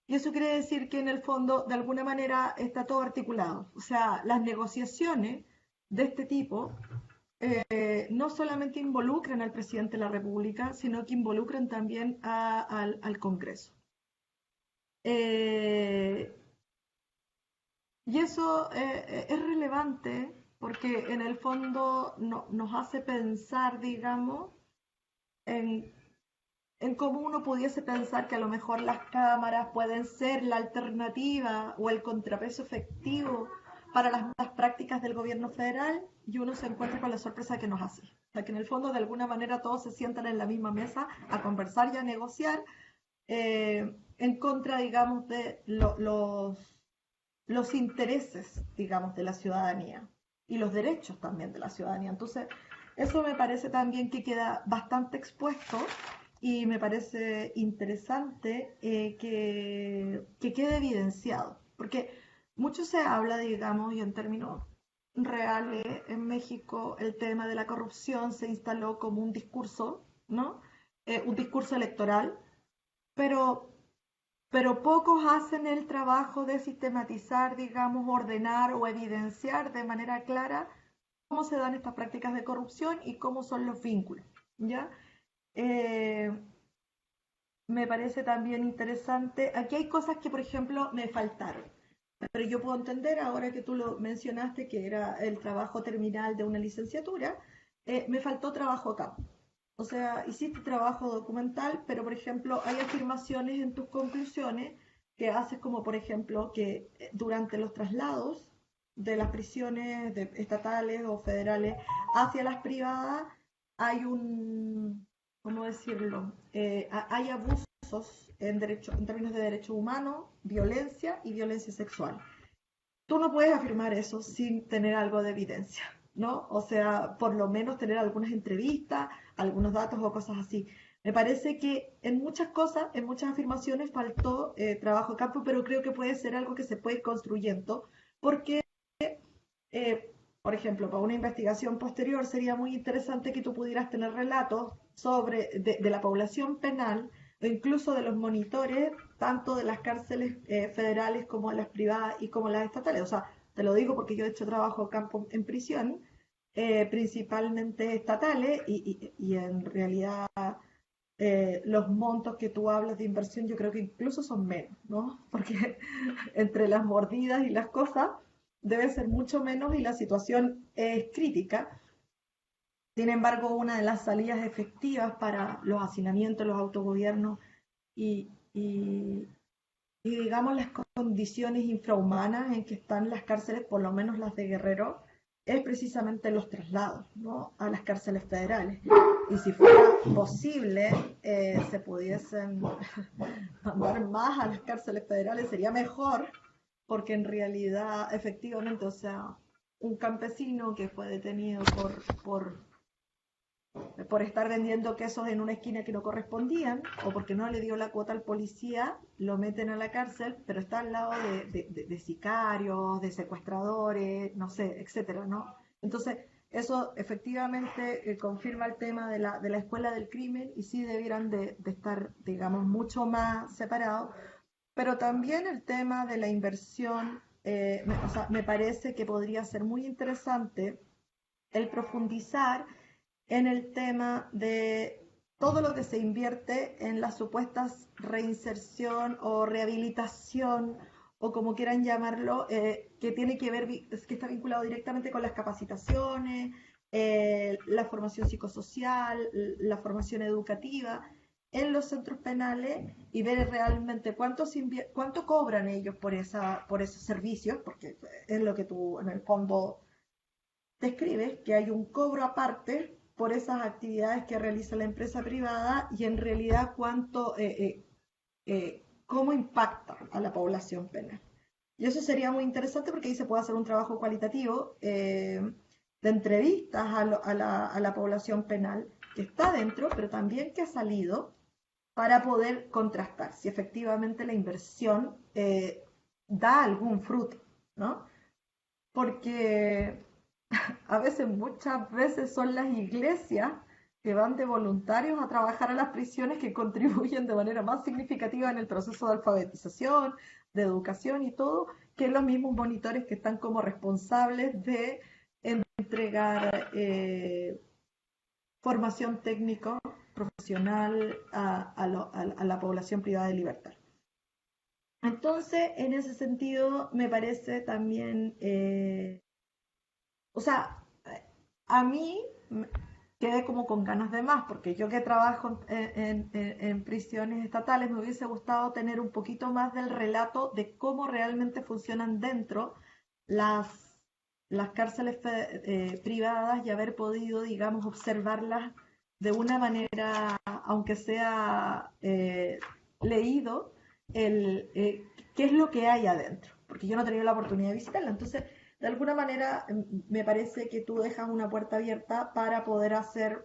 Y eso quiere decir que en el fondo, de alguna manera, está todo articulado. O sea, las negociaciones de este tipo no solamente involucran al presidente de la República, sino que involucran también al Congreso. Y eso es relevante porque en el fondo nos hace pensar, digamos, en cómo uno pudiese pensar que a lo mejor las cámaras pueden ser la alternativa o el contrapeso efectivo para las malas prácticas del gobierno federal, y uno se encuentra con la sorpresa que nos hace. O sea, que en el fondo de alguna manera todos se sientan en la misma mesa a conversar y a negociar en contra, digamos, de los intereses, digamos, de la ciudadanía y los derechos también de la ciudadanía. Entonces, eso me parece también que queda bastante expuesto y me parece interesante que quede evidenciado, porque mucho se habla, digamos, y en términos reales, en México el tema de la corrupción se instaló como un discurso, ¿no? Un discurso electoral, pero pocos hacen el trabajo de sistematizar, digamos, ordenar o evidenciar de manera clara cómo se dan estas prácticas de corrupción y cómo son los vínculos, ¿ya? Eh, Me parece también interesante, aquí hay cosas que, por ejemplo, me faltaron, pero yo puedo entender, ahora que tú lo mencionaste, que era el trabajo terminal de una licenciatura, me faltó trabajo acá. O sea, hiciste trabajo documental, pero por ejemplo hay afirmaciones en tus conclusiones que haces como por ejemplo que durante los traslados de las prisiones estatales o federales hacia las privadas hay ¿cómo decirlo? Hay abusos en términos de derechos humanos, violencia y violencia sexual. Tú no puedes afirmar eso sin tener algo de evidencia, ¿no? O sea, por lo menos tener algunas entrevistas, algunos datos o cosas así. Me parece que en muchas cosas, en muchas afirmaciones faltó trabajo de campo, pero creo que puede ser algo que se puede ir construyendo, porque, por ejemplo, para una investigación posterior sería muy interesante que tú pudieras tener relatos de la población penal o incluso de los monitores, tanto de las cárceles federales como de las privadas y como las estatales. O sea, te lo digo porque yo he hecho trabajo de campo en prisión, principalmente estatales, y en realidad los montos que tú hablas de inversión yo creo que incluso son menos, ¿no? Porque entre las mordidas y las cosas debe ser mucho menos y la situación es crítica. Sin embargo, una de las salidas efectivas para los hacinamientos, los autogobiernos y, y, y digamos las condiciones infrahumanas en que están las cárceles, por lo menos las de Guerrero, es precisamente los traslados, ¿no? A las cárceles federales. Y si fuera posible, se pudiesen mandar más a las cárceles federales, sería mejor, porque en realidad, efectivamente, o sea, un campesino que fue detenido por estar vendiendo quesos en una esquina que no correspondían, o porque no le dio la cuota al policía, lo meten a la cárcel, pero está al lado de sicarios, de secuestradores, no sé, etcétera, ¿no? Entonces, eso efectivamente confirma el tema de la escuela del crimen, y sí debieran de estar, digamos, mucho más separados, pero también el tema de la inversión, o sea, me parece que podría ser muy interesante el profundizar en el tema de todo lo que se invierte en las supuestas reinserción o rehabilitación o como quieran llamarlo, que tiene que ver, que está vinculado directamente con las capacitaciones, la formación psicosocial, la formación educativa en los centros penales, y ver realmente cuánto cobran ellos por esos servicios, porque es lo que tú en el fondo describes, que hay un cobro aparte por esas actividades que realiza la empresa privada y en realidad cómo impacta a la población penal. Y eso sería muy interesante porque ahí se puede hacer un trabajo cualitativo de entrevistas a la población penal que está dentro, pero también que ha salido, para poder contrastar si efectivamente la inversión da algún fruto, ¿no? Porque muchas veces son las iglesias que van de voluntarios a trabajar a las prisiones que contribuyen de manera más significativa en el proceso de alfabetización, de educación y todo, que los mismos monitores que están como responsables de entregar formación técnico profesional a la población privada de libertad. Entonces, en ese sentido, me parece también, a mí quedé como con ganas de más, porque yo que trabajo en prisiones estatales, me hubiese gustado tener un poquito más del relato de cómo realmente funcionan dentro las cárceles privadas y haber podido, digamos, observarlas de una manera, aunque sea leído, qué es lo que hay adentro, porque yo no he tenido la oportunidad de visitarla. Entonces, de alguna manera, me parece que tú dejas una puerta abierta para poder hacer,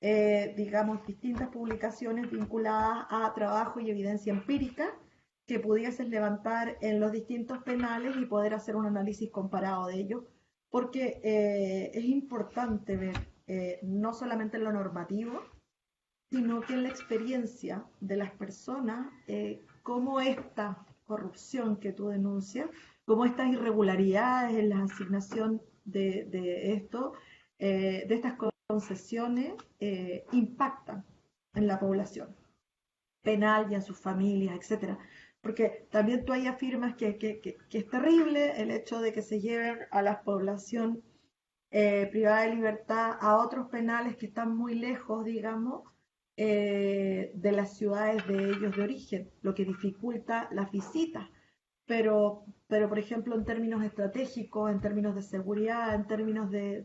digamos, distintas publicaciones vinculadas a trabajo y evidencia empírica que pudieses levantar en los distintos penales y poder hacer un análisis comparado de ellos, porque es importante ver no solamente en lo normativo, sino que en la experiencia de las personas, cómo esta corrupción que tú denuncias, cómo estas irregularidades en la asignación de esto, de estas concesiones, impactan en la población penal y en sus familias, etcétera. Porque también tú ahí afirmas que es terrible el hecho de que se lleven a la población privada de libertad a otros penales que están muy lejos, digamos, de las ciudades de ellos de origen, lo que dificulta las visitas. Pero, por ejemplo, en términos estratégicos, en términos de seguridad, en términos de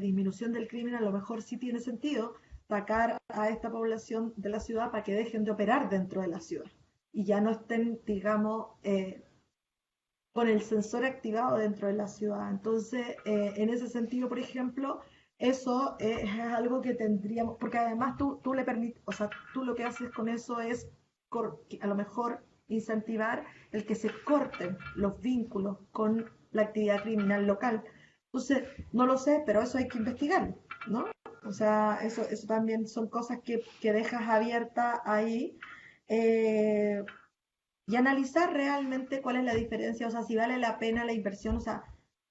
disminución del crimen, a lo mejor sí tiene sentido sacar a esta población de la ciudad para que dejen de operar dentro de la ciudad y ya no estén, digamos, con el sensor activado dentro de la ciudad. Entonces, en ese sentido, por ejemplo, eso es algo que tendríamos, porque además tú le permites, o sea, tú lo que haces con eso es a lo mejor incentivar el que se corten los vínculos con la actividad criminal local. Entonces, no lo sé, pero eso hay que investigarlo, ¿no? O sea, eso también son cosas que dejas abiertas ahí. Eh, y analizar realmente cuál es la diferencia, o sea, si vale la pena la inversión, o sea,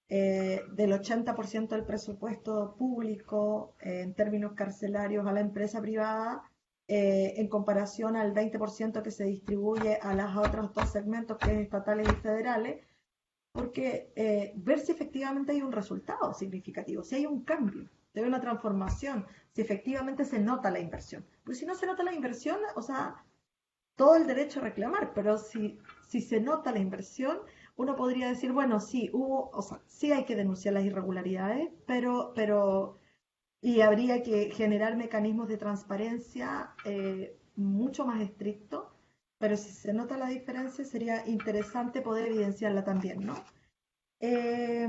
del 80% del presupuesto público en términos carcelarios a la empresa privada, en comparación al 20% que se distribuye a los otros dos segmentos, que es estatales y federales, porque ver si efectivamente hay un resultado significativo, si hay un cambio, si hay una transformación, si efectivamente se nota la inversión. Porque si no se nota la inversión, o sea, todo el derecho a reclamar, pero si se nota la inversión, uno podría decir, bueno, sí, o sea, sí hay que denunciar las irregularidades, y habría que generar mecanismos de transparencia mucho más estrictos, pero si se nota la diferencia, sería interesante poder evidenciarla también, ¿no? Eh,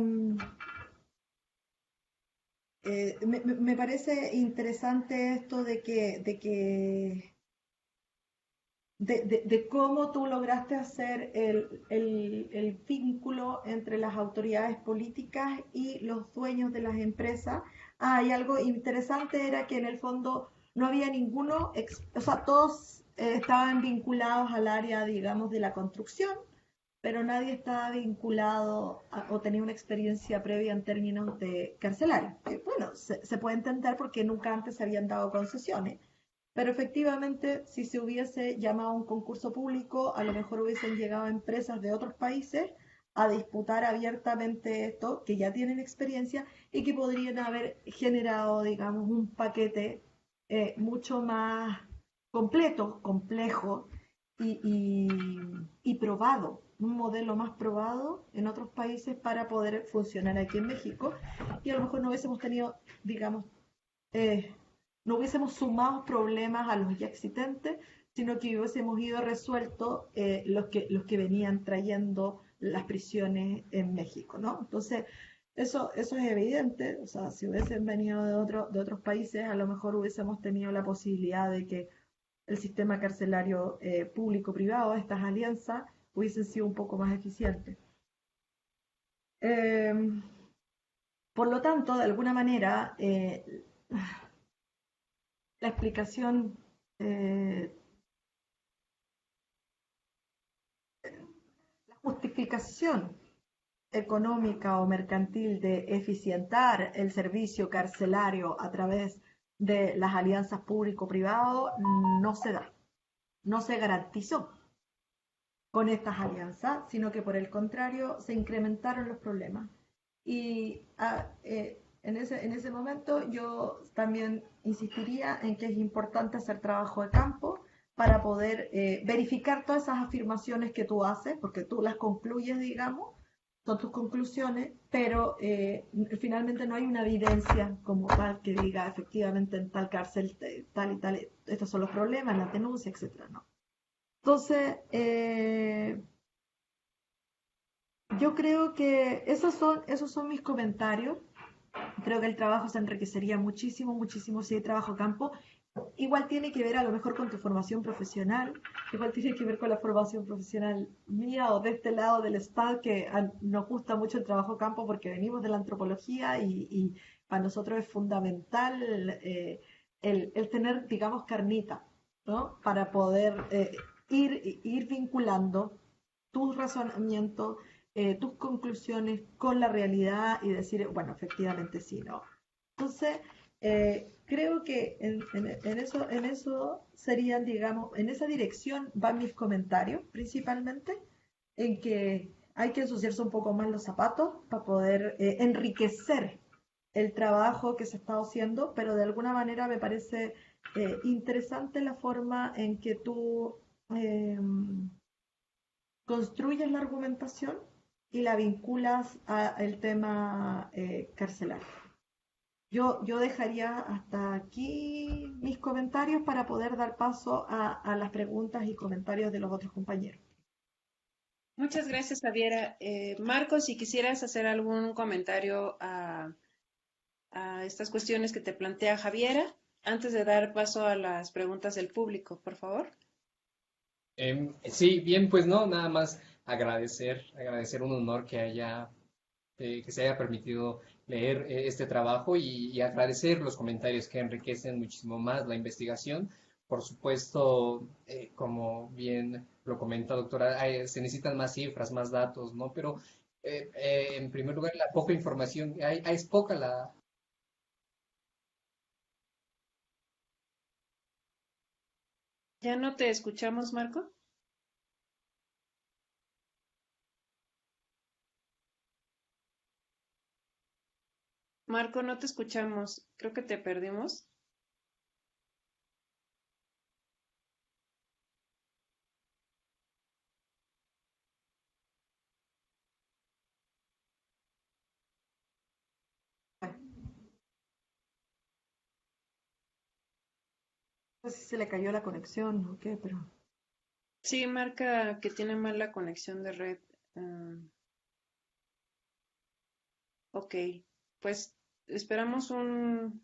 me parece interesante esto de cómo tú lograste hacer el vínculo entre las autoridades políticas y los dueños de las empresas. Y algo interesante era que en el fondo no había ninguno, o sea, todos estaban vinculados al área, digamos, de la construcción, pero nadie estaba vinculado o tenía una experiencia previa en términos de carcelario. Bueno, se puede entender porque nunca antes se habían dado concesiones. Pero efectivamente, si se hubiese llamado a un concurso público, a lo mejor hubiesen llegado empresas de otros países a disputar abiertamente esto, que ya tienen experiencia y que podrían haber generado, digamos, un paquete mucho más completo, complejo y probado, un modelo más probado en otros países para poder funcionar aquí en México. Y a lo mejor no hubiésemos tenido, digamos, no hubiésemos sumado problemas a los ya existentes, sino que hubiésemos ido resuelto los que venían trayendo las prisiones en México, ¿no? Entonces, eso es evidente, o sea, si hubiesen venido de otros países, a lo mejor hubiésemos tenido la posibilidad de que el sistema carcelario público-privado, estas alianzas, hubiesen sido un poco más eficientes. Eh, por lo tanto, de alguna manera, la explicación, la justificación económica o mercantil de eficientar el servicio carcelario a través de las alianzas público-privado no se da, no se garantizó con estas alianzas, sino que por el contrario se incrementaron los problemas. Y en ese momento yo también insistiría en que es importante hacer trabajo de campo para poder verificar todas esas afirmaciones que tú haces, porque tú las concluyes, digamos, son tus conclusiones, pero finalmente no hay una evidencia como tal que diga efectivamente en tal cárcel tal y tal, estos son los problemas, las denuncias, etcétera, ¿no? Entonces, yo creo que esos son mis comentarios. Creo que el trabajo se enriquecería muchísimo, muchísimo si hay trabajo a campo. Igual tiene que ver a lo mejor con tu formación profesional, igual tiene que ver con la formación profesional mía o de este lado del SPAD, que nos gusta mucho el trabajo a campo porque venimos de la antropología y para nosotros es fundamental el tener, digamos, carnita, ¿no? Para poder ir vinculando tus razonamientos, tus conclusiones con la realidad y decir, bueno, efectivamente sí, ¿no? Entonces, creo que en eso serían, digamos, en esa dirección van mis comentarios principalmente, en que hay que ensuciarse un poco más los zapatos para poder enriquecer el trabajo que se está haciendo, pero de alguna manera me parece interesante la forma en que tú eh, construyes la argumentación y la vinculas al tema carcelario. Yo dejaría hasta aquí mis comentarios para poder dar paso a las preguntas y comentarios de los otros compañeros. Muchas gracias, Javiera. Marcos, si quisieras hacer algún comentario a estas cuestiones que te plantea Javiera, antes de dar paso a las preguntas del público, por favor. Sí, bien, pues no, nada más agradecer un honor que se haya permitido leer este trabajo y agradecer los comentarios que enriquecen muchísimo más la investigación. Por supuesto, como bien lo comenta doctora, se necesitan más cifras, más datos, ¿no? Pero en primer lugar, la poca información, es poca la... ¿Ya no te escuchamos, Marco? Marco, no te escuchamos. Creo que te perdimos. No sé si se le cayó la conexión o qué, pero Sí, marca que tiene mala conexión de red. Ah, ok, pues esperamos un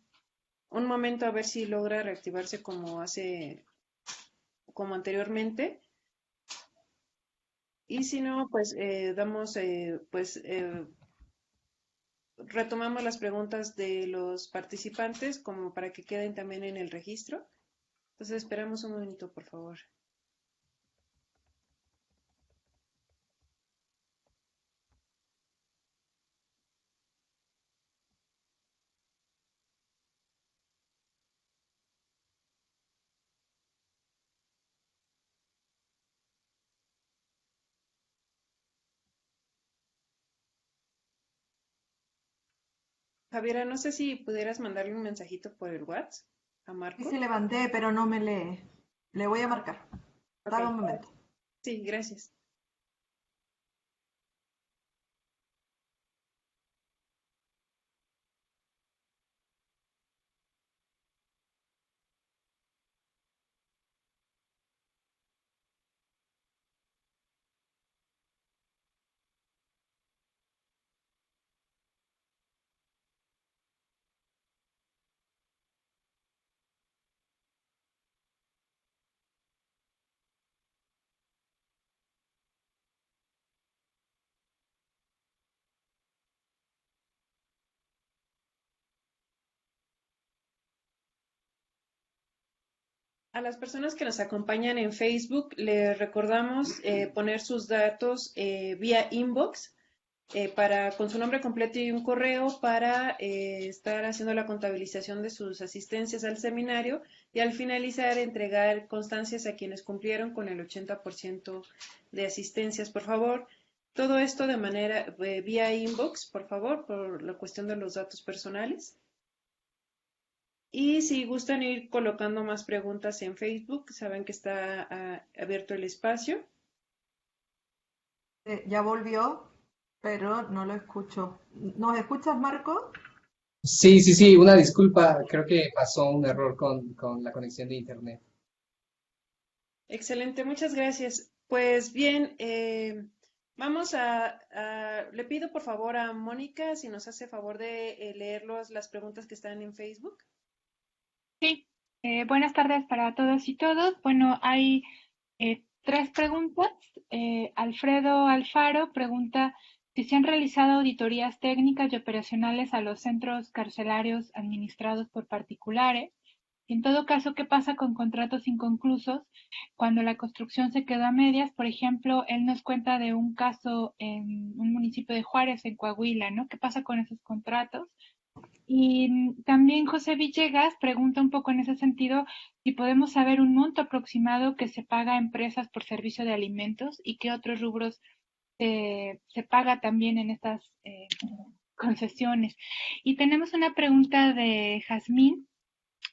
momento a ver si logra reactivarse como anteriormente. Y si no, pues retomamos las preguntas de los participantes como para que queden también en el registro. Entonces esperamos un momento, por favor. Javiera, no sé si pudieras mandarle un mensajito por el WhatsApp a sí se Marco. le mandé, pero no me lee. Le voy a marcar. Ok, Dame un momento. sí, gracias. A las personas que nos acompañan en Facebook, les recordamos poner sus datos vía inbox para con su nombre completo y un correo para estar haciendo la contabilización de sus asistencias al seminario y al finalizar entregar constancias a quienes cumplieron con el 80% de asistencias, por favor. Todo esto de manera vía inbox, por favor, por la cuestión de los datos personales. Y si gustan ir colocando más preguntas en Facebook, saben que está abierto el espacio. Ya volvió, pero no lo escucho. ¿Nos escuchas, Marco? Sí, sí, sí, una disculpa, creo que pasó un error con la conexión de internet. Excelente, muchas gracias. Pues bien, vamos le pido por favor a Mónica si nos hace favor de leer las preguntas que están en Facebook. Sí, buenas tardes para todos y todos. Bueno, hay tres preguntas. Alfredo Alfaro pregunta si se han realizado auditorías técnicas y operacionales a los centros carcelarios administrados por particulares. En todo caso, ¿qué pasa con contratos inconclusos cuando la construcción se quedó a medias? Por ejemplo, él nos cuenta de un caso en un municipio de Juárez, en Coahuila, ¿no? ¿Qué pasa con esos contratos? Y también José Villegas pregunta un poco en ese sentido si podemos saber un monto aproximado que se paga a empresas por servicio de alimentos y qué otros rubros se paga también en estas concesiones. Y tenemos una pregunta de Jazmín,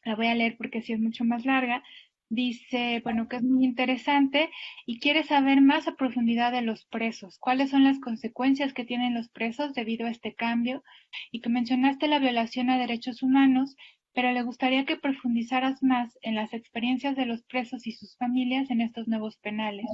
la voy a leer porque sí es mucho más larga. Dice, bueno, que es muy interesante y quiere saber más a profundidad de los presos. ¿Cuáles son las consecuencias que tienen los presos debido a este cambio? Y que mencionaste la violación a derechos humanos, pero le gustaría que profundizaras más en las experiencias de los presos y sus familias en estos nuevos penales.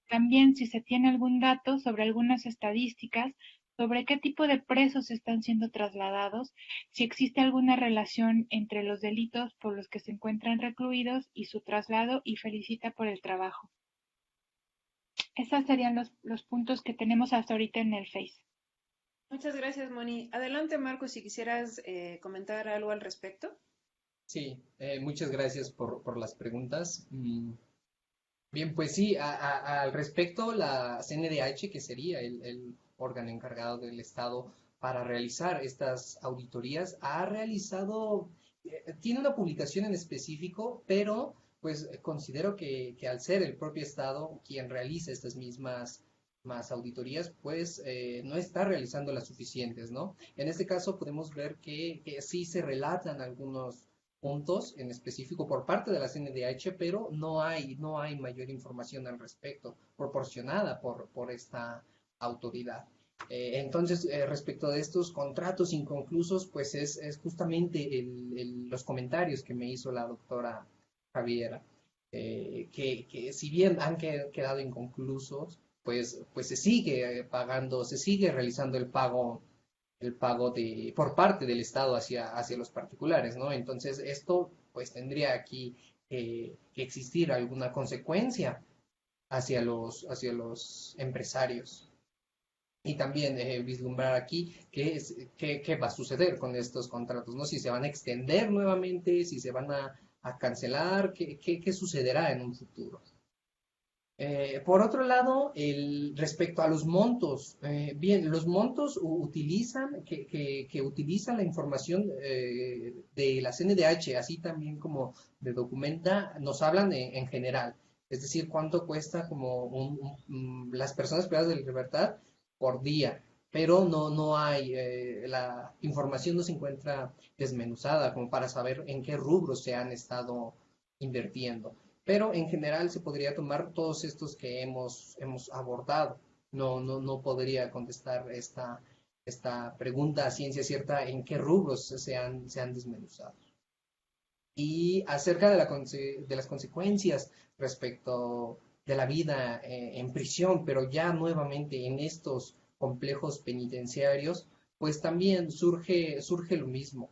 También si se tiene algún dato sobre algunas estadísticas sobre qué tipo de presos están siendo trasladados, si existe alguna relación entre los delitos por los que se encuentran recluidos y su traslado, y felicita por el trabajo. Esos serían los puntos que tenemos hasta ahorita en el Face. Muchas gracias, Moni. Adelante, Marco, si quisieras comentar algo al respecto. Sí, muchas gracias por las preguntas. Bien, pues sí, al respecto, la CNDH, que sería el órgano encargado del Estado para realizar estas auditorías, ha realizado, tiene una publicación en específico, pero pues considero que al ser el propio Estado quien realiza estas mismas más auditorías, pues no está realizando las suficientes, ¿no? En este caso podemos ver que sí se relatan algunos puntos en específico por parte de la CNDH, pero no hay mayor información al respecto proporcionada por esta autoridad. Entonces, respecto de estos contratos inconclusos, pues es justamente los comentarios que me hizo la doctora Javiera, que si bien han quedado inconclusos, pues se sigue pagando, se sigue realizando el pago por parte del Estado hacia los particulares, ¿no? Entonces, esto pues tendría aquí que existir alguna consecuencia hacia los empresarios. Y también vislumbrar aquí qué va a suceder con estos contratos, ¿no? Si se van a extender nuevamente, si se van a cancelar, qué sucederá en un futuro. Por otro lado, respecto a los montos, bien, los montos que utilizan la información de la CNDH, así también como de Documenta, nos hablan en general, es decir, cuánto cuesta como las personas privadas de libertad por día, pero no hay, la información no se encuentra desmenuzada como para saber en qué rubros se han estado invirtiendo, pero en general se podría tomar todos estos que hemos abordado. No podría contestar esta pregunta a ciencia cierta en qué rubros se han desmenuzado. Y acerca de las consecuencias respecto de la vida en prisión, pero ya nuevamente en estos complejos penitenciarios, pues también surge lo mismo.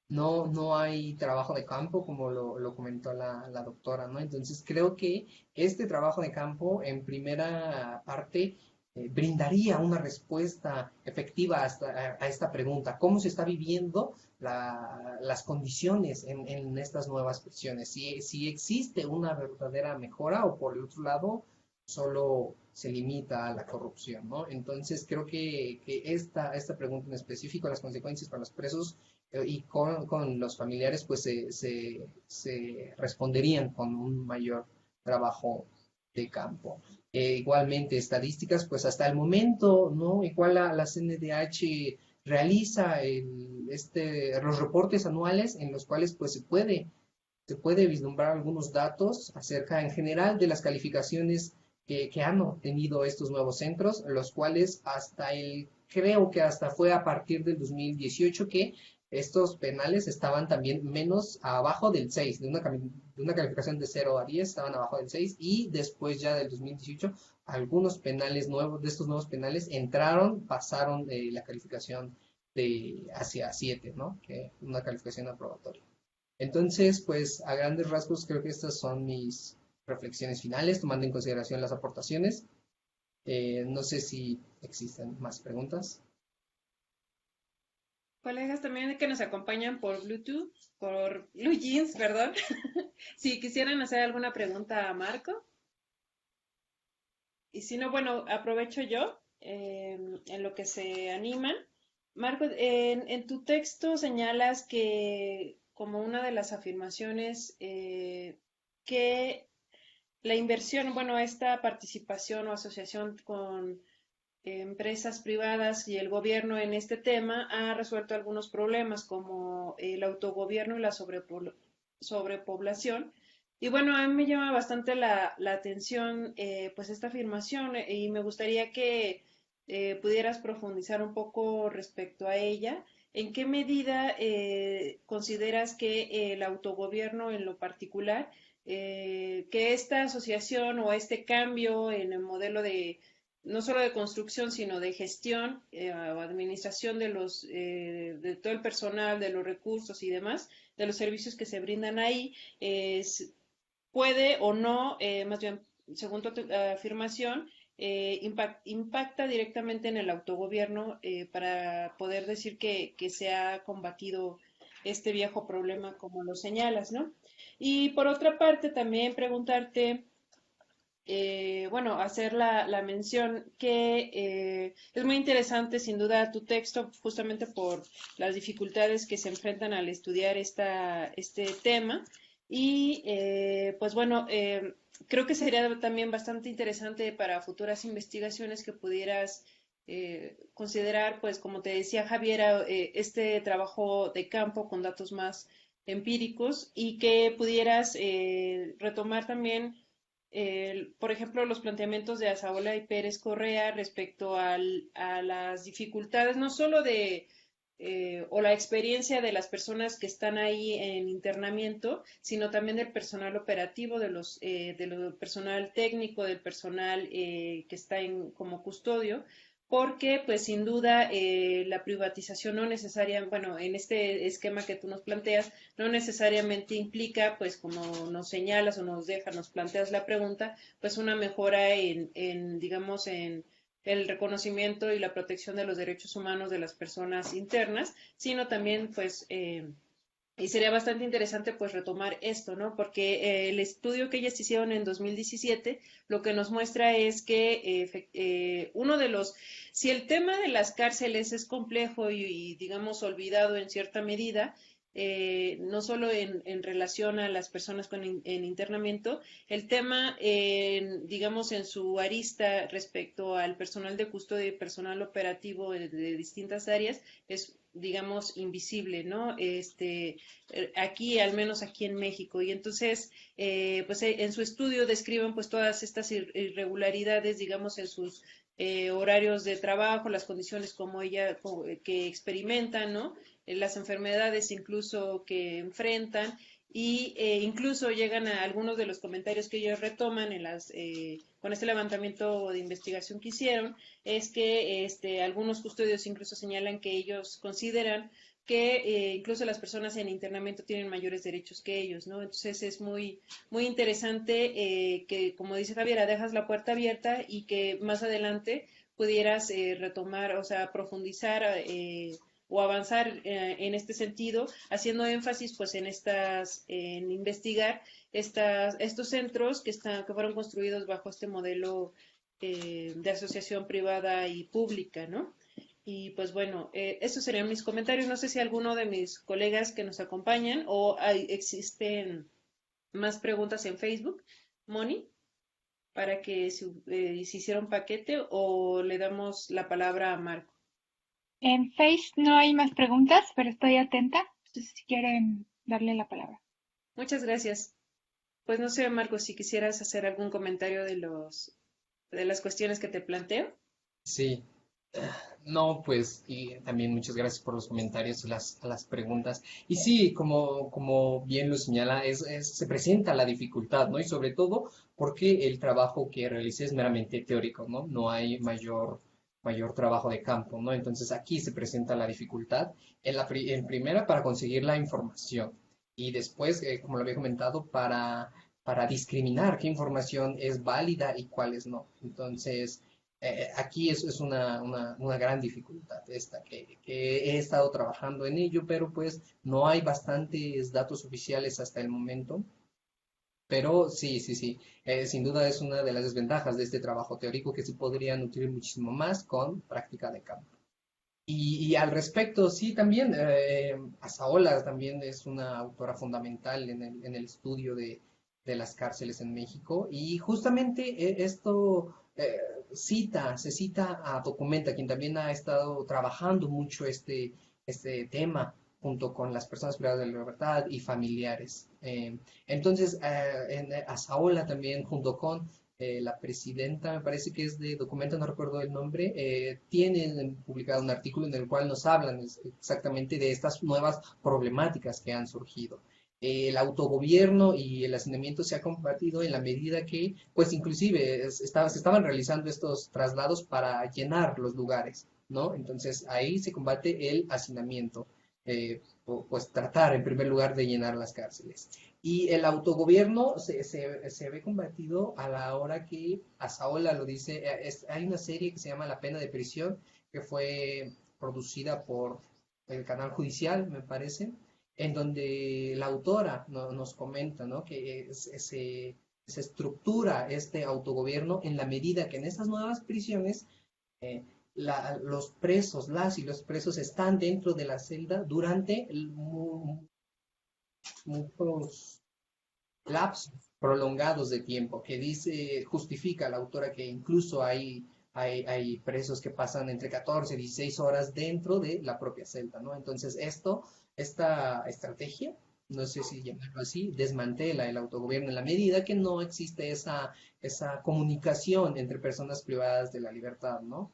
No hay trabajo de campo, como lo comentó la doctora, ¿no? Entonces creo que este trabajo de campo, en primera parte, brindaría una respuesta efectiva a esta pregunta. ¿Cómo se está viviendo las condiciones en estas nuevas prisiones? Si existe una verdadera mejora o por el otro lado solo se limita a la corrupción, ¿no? Entonces creo que esta pregunta en específico, las consecuencias para los presos y con los familiares, pues se responderían con un mayor trabajo de campo. Igualmente, estadísticas, pues hasta el momento, ¿no? Igual la CNDH realiza los reportes anuales en los cuales pues se puede vislumbrar algunos datos acerca en general de las calificaciones que han obtenido estos nuevos centros, los cuales creo que hasta fue a partir del 2018 que estos penales estaban también menos abajo del 6, de una calificación de 0 a 10 estaban abajo del 6 y después ya del 2018 algunos penales nuevos, de estos nuevos penales pasaron la calificación hacia 7, ¿no? Que una calificación aprobatoria. Entonces, pues a grandes rasgos creo que estas son mis reflexiones finales, tomando en consideración las aportaciones. No sé si existen más preguntas. Colegas también que nos acompañan por Bluetooth, por Blue Jeans, perdón. Si quisieran hacer alguna pregunta a Marco. Y si no, bueno, aprovecho yo en lo que se animan. Marco, en tu texto señalas que como una de las afirmaciones que la inversión, bueno, esta participación o asociación con empresas privadas y el gobierno en este tema ha resuelto algunos problemas como el autogobierno y la sobrepoblación. Y bueno, a mí me llama bastante la atención pues esta afirmación y me gustaría que pudieras profundizar un poco respecto a ella. ¿En qué medida consideras que el autogobierno en lo particular, que esta asociación o este cambio en el modelo de no solo de construcción, sino de gestión o administración de todo el personal, de los recursos y demás, de los servicios que se brindan ahí, puede o no, más bien, según tu afirmación, impacta directamente en el autogobierno para poder decir que se ha combatido este viejo problema como lo señalas, ¿no? Y por otra parte, también preguntarte bueno, hacer la mención que es muy interesante, sin duda, tu texto, justamente por las dificultades que se enfrentan al estudiar este tema. Y pues bueno, creo que sería también bastante interesante para futuras investigaciones que pudieras considerar, pues como te decía Javiera, este trabajo de campo con datos más empíricos y que pudieras retomar también por ejemplo, los planteamientos de Azaola y Pérez Correa respecto a las dificultades, no solo o la experiencia de las personas que están ahí en internamiento, sino también del personal operativo, del personal técnico, del personal que está como custodio, porque pues sin duda la privatización no necesariamente, bueno, en este esquema que tú nos planteas, no necesariamente implica, pues como nos señalas o nos planteas la pregunta, pues una mejora digamos, en el reconocimiento y la protección de los derechos humanos de las personas internas, sino también, pues, y sería bastante interesante pues retomar esto, ¿no? Porque el estudio que ellas hicieron en 2017 lo que nos muestra es que uno de si el tema de las cárceles es complejo y digamos olvidado en cierta medida, no solo en relación a las personas en internamiento, el tema, digamos, en su arista respecto al personal de custodia y personal operativo de distintas áreas es digamos, invisible, ¿no? Aquí, al menos aquí en México. Y entonces, pues en su estudio describen pues todas estas irregularidades, digamos, en sus horarios de trabajo, las condiciones que experimentan, ¿no? Las enfermedades incluso que enfrentan y incluso llegan a algunos de los comentarios que ellos retoman con este levantamiento de investigación que hicieron, es que algunos custodios incluso señalan que ellos consideran que incluso las personas en internamiento tienen mayores derechos que ellos, ¿no? Entonces es muy, muy interesante que, como dice Javiera, dejas la puerta abierta y que más adelante pudieras retomar, o sea, profundizar o avanzar en este sentido, haciendo énfasis pues en investigar estos centros que fueron construidos bajo este modelo de asociación privada y pública, ¿no? Y pues bueno, esos serían mis comentarios. No sé si alguno de mis colegas que nos acompañan o existen más preguntas en Facebook, Moni, para que se hiciera un paquete o le damos la palabra a Marco. En Face no hay más preguntas, pero estoy atenta. Entonces, si quieren darle la palabra. Muchas gracias. Pues no sé, Marco, si quisieras hacer algún comentario de las cuestiones que te planteo. Sí, no, pues, y también muchas gracias por los comentarios y las preguntas. Y sí, como bien lo señala, se presenta la dificultad, ¿no? Y sobre todo porque el trabajo que realicé es meramente teórico, ¿no? No hay mayor trabajo de campo, ¿no? Entonces aquí se presenta la dificultad en primera para conseguir la información y después, como lo había comentado, para discriminar qué información es válida y cuáles no. Entonces aquí es una gran dificultad esta, que he estado trabajando en ello, pero pues no hay bastantes datos oficiales hasta el momento. Pero sí, sí, sí, sin duda es una de las desventajas de este trabajo teórico que se podría nutrir muchísimo más con práctica de campo. Y al respecto, sí, también, Asaola también es una autora fundamental en el estudio de las cárceles en México y justamente esto se cita a Documenta, quien también ha estado trabajando mucho este tema junto con las personas privadas de la libertad y familiares. Entonces, en Asaola también, junto con la presidenta, me parece que es de Documenta, no recuerdo el nombre, tienen publicado un artículo en el cual nos hablan exactamente de estas nuevas problemáticas que han surgido. El autogobierno y el hacinamiento se ha compartido en la medida que, pues inclusive, se estaban realizando estos traslados para llenar los lugares, ¿no? Entonces ahí se combate el hacinamiento, pues tratar en primer lugar de llenar las cárceles. Y el autogobierno se ve combatido a la hora que Asaola lo dice. Hay una serie que se llama La pena de prisión, que fue producida por el canal judicial, me parece, en donde la autora nos comenta, ¿no? Que se estructura este autogobierno en la medida que en estas nuevas prisiones los presos, las y los presos están dentro de la celda durante muchos lapsos prolongados de tiempo, que justifica la autora que incluso hay presos que pasan entre 14 y 16 horas dentro de la propia celda, ¿no? Entonces esta estrategia, no sé si llamarlo así, desmantela el autogobierno en la medida que no existe esa comunicación entre personas privadas de la libertad, ¿no?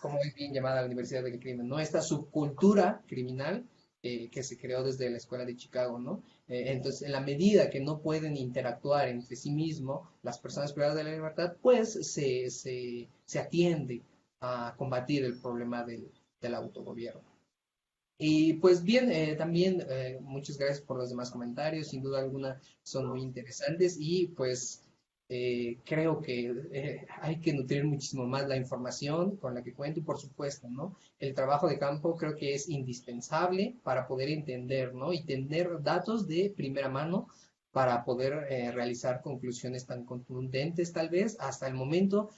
Como es bien llamada la Universidad del Crimen, ¿no? Esta subcultura criminal que se creó desde la Escuela de Chicago, ¿no? Entonces, en la medida que no pueden interactuar entre sí mismos las personas privadas de la libertad, pues se atiende a combatir el problema del autogobierno. Y pues bien, también muchas gracias por los demás comentarios, sin duda alguna son muy interesantes y pues creo que hay que nutrir muchísimo más la información con la que cuento y por supuesto, ¿no? El trabajo de campo creo que es indispensable para poder entender, ¿no? Y tener datos de primera mano para poder realizar conclusiones tan contundentes tal vez. Hasta el momento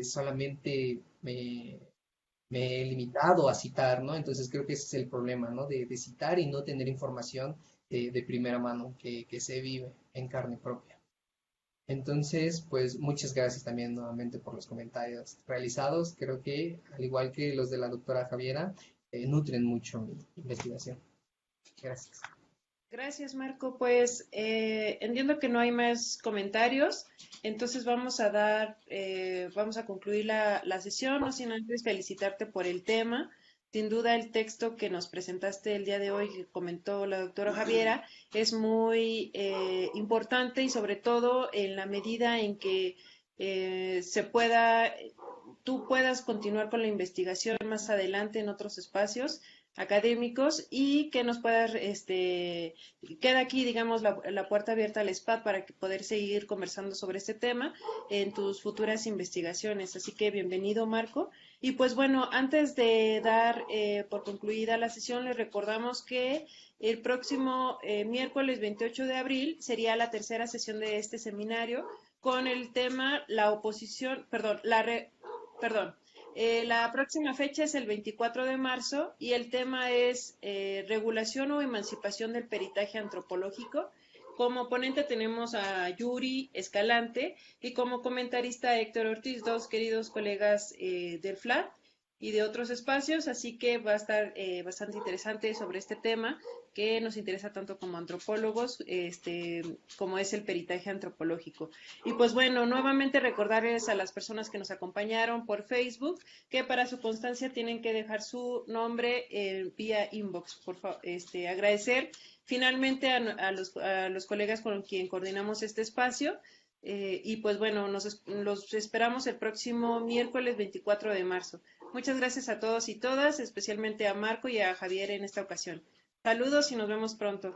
solamente me he limitado a citar, ¿no? Entonces creo que ese es el problema, ¿no? De citar y no tener información de primera mano que se vive en carne propia. Entonces, pues muchas gracias también nuevamente por los comentarios realizados. Creo que, al igual que los de la doctora Javiera, nutren mucho mi investigación. Gracias. Gracias, Marco. Pues entiendo que no hay más comentarios, entonces vamos a concluir la sesión, no sin antes felicitarte por el tema. Sin duda, el texto que nos presentaste el día de hoy, que comentó la doctora Javiera, es muy importante y sobre todo en la medida en que se pueda tú puedas continuar con la investigación más adelante en otros espacios académicos y que nos puedas, queda aquí, digamos, la puerta abierta al SPAD para poder seguir conversando sobre este tema en tus futuras investigaciones. Así que bienvenido, Marco. Y pues bueno, antes de dar por concluida la sesión, les recordamos que el próximo miércoles 28 de abril sería la tercera sesión de este seminario con el tema la oposición, la próxima fecha es el 24 de marzo y el tema es regulación o emancipación del peritaje antropológico. Como ponente tenemos a Yuri Escalante y como comentarista Héctor Ortiz, dos queridos colegas del FLAD y de otros espacios, así que va a estar bastante interesante sobre este tema que nos interesa tanto como antropólogos, como es el peritaje antropológico. Y pues bueno, nuevamente recordarles a las personas que nos acompañaron por Facebook que para su constancia tienen que dejar su nombre vía inbox, por favor, agradecer finalmente a los colegas con quien coordinamos este espacio. Y pues bueno, los esperamos el próximo miércoles 24 de marzo. Muchas gracias a todos y todas, especialmente a Marco y a Javier en esta ocasión. Saludos y nos vemos pronto.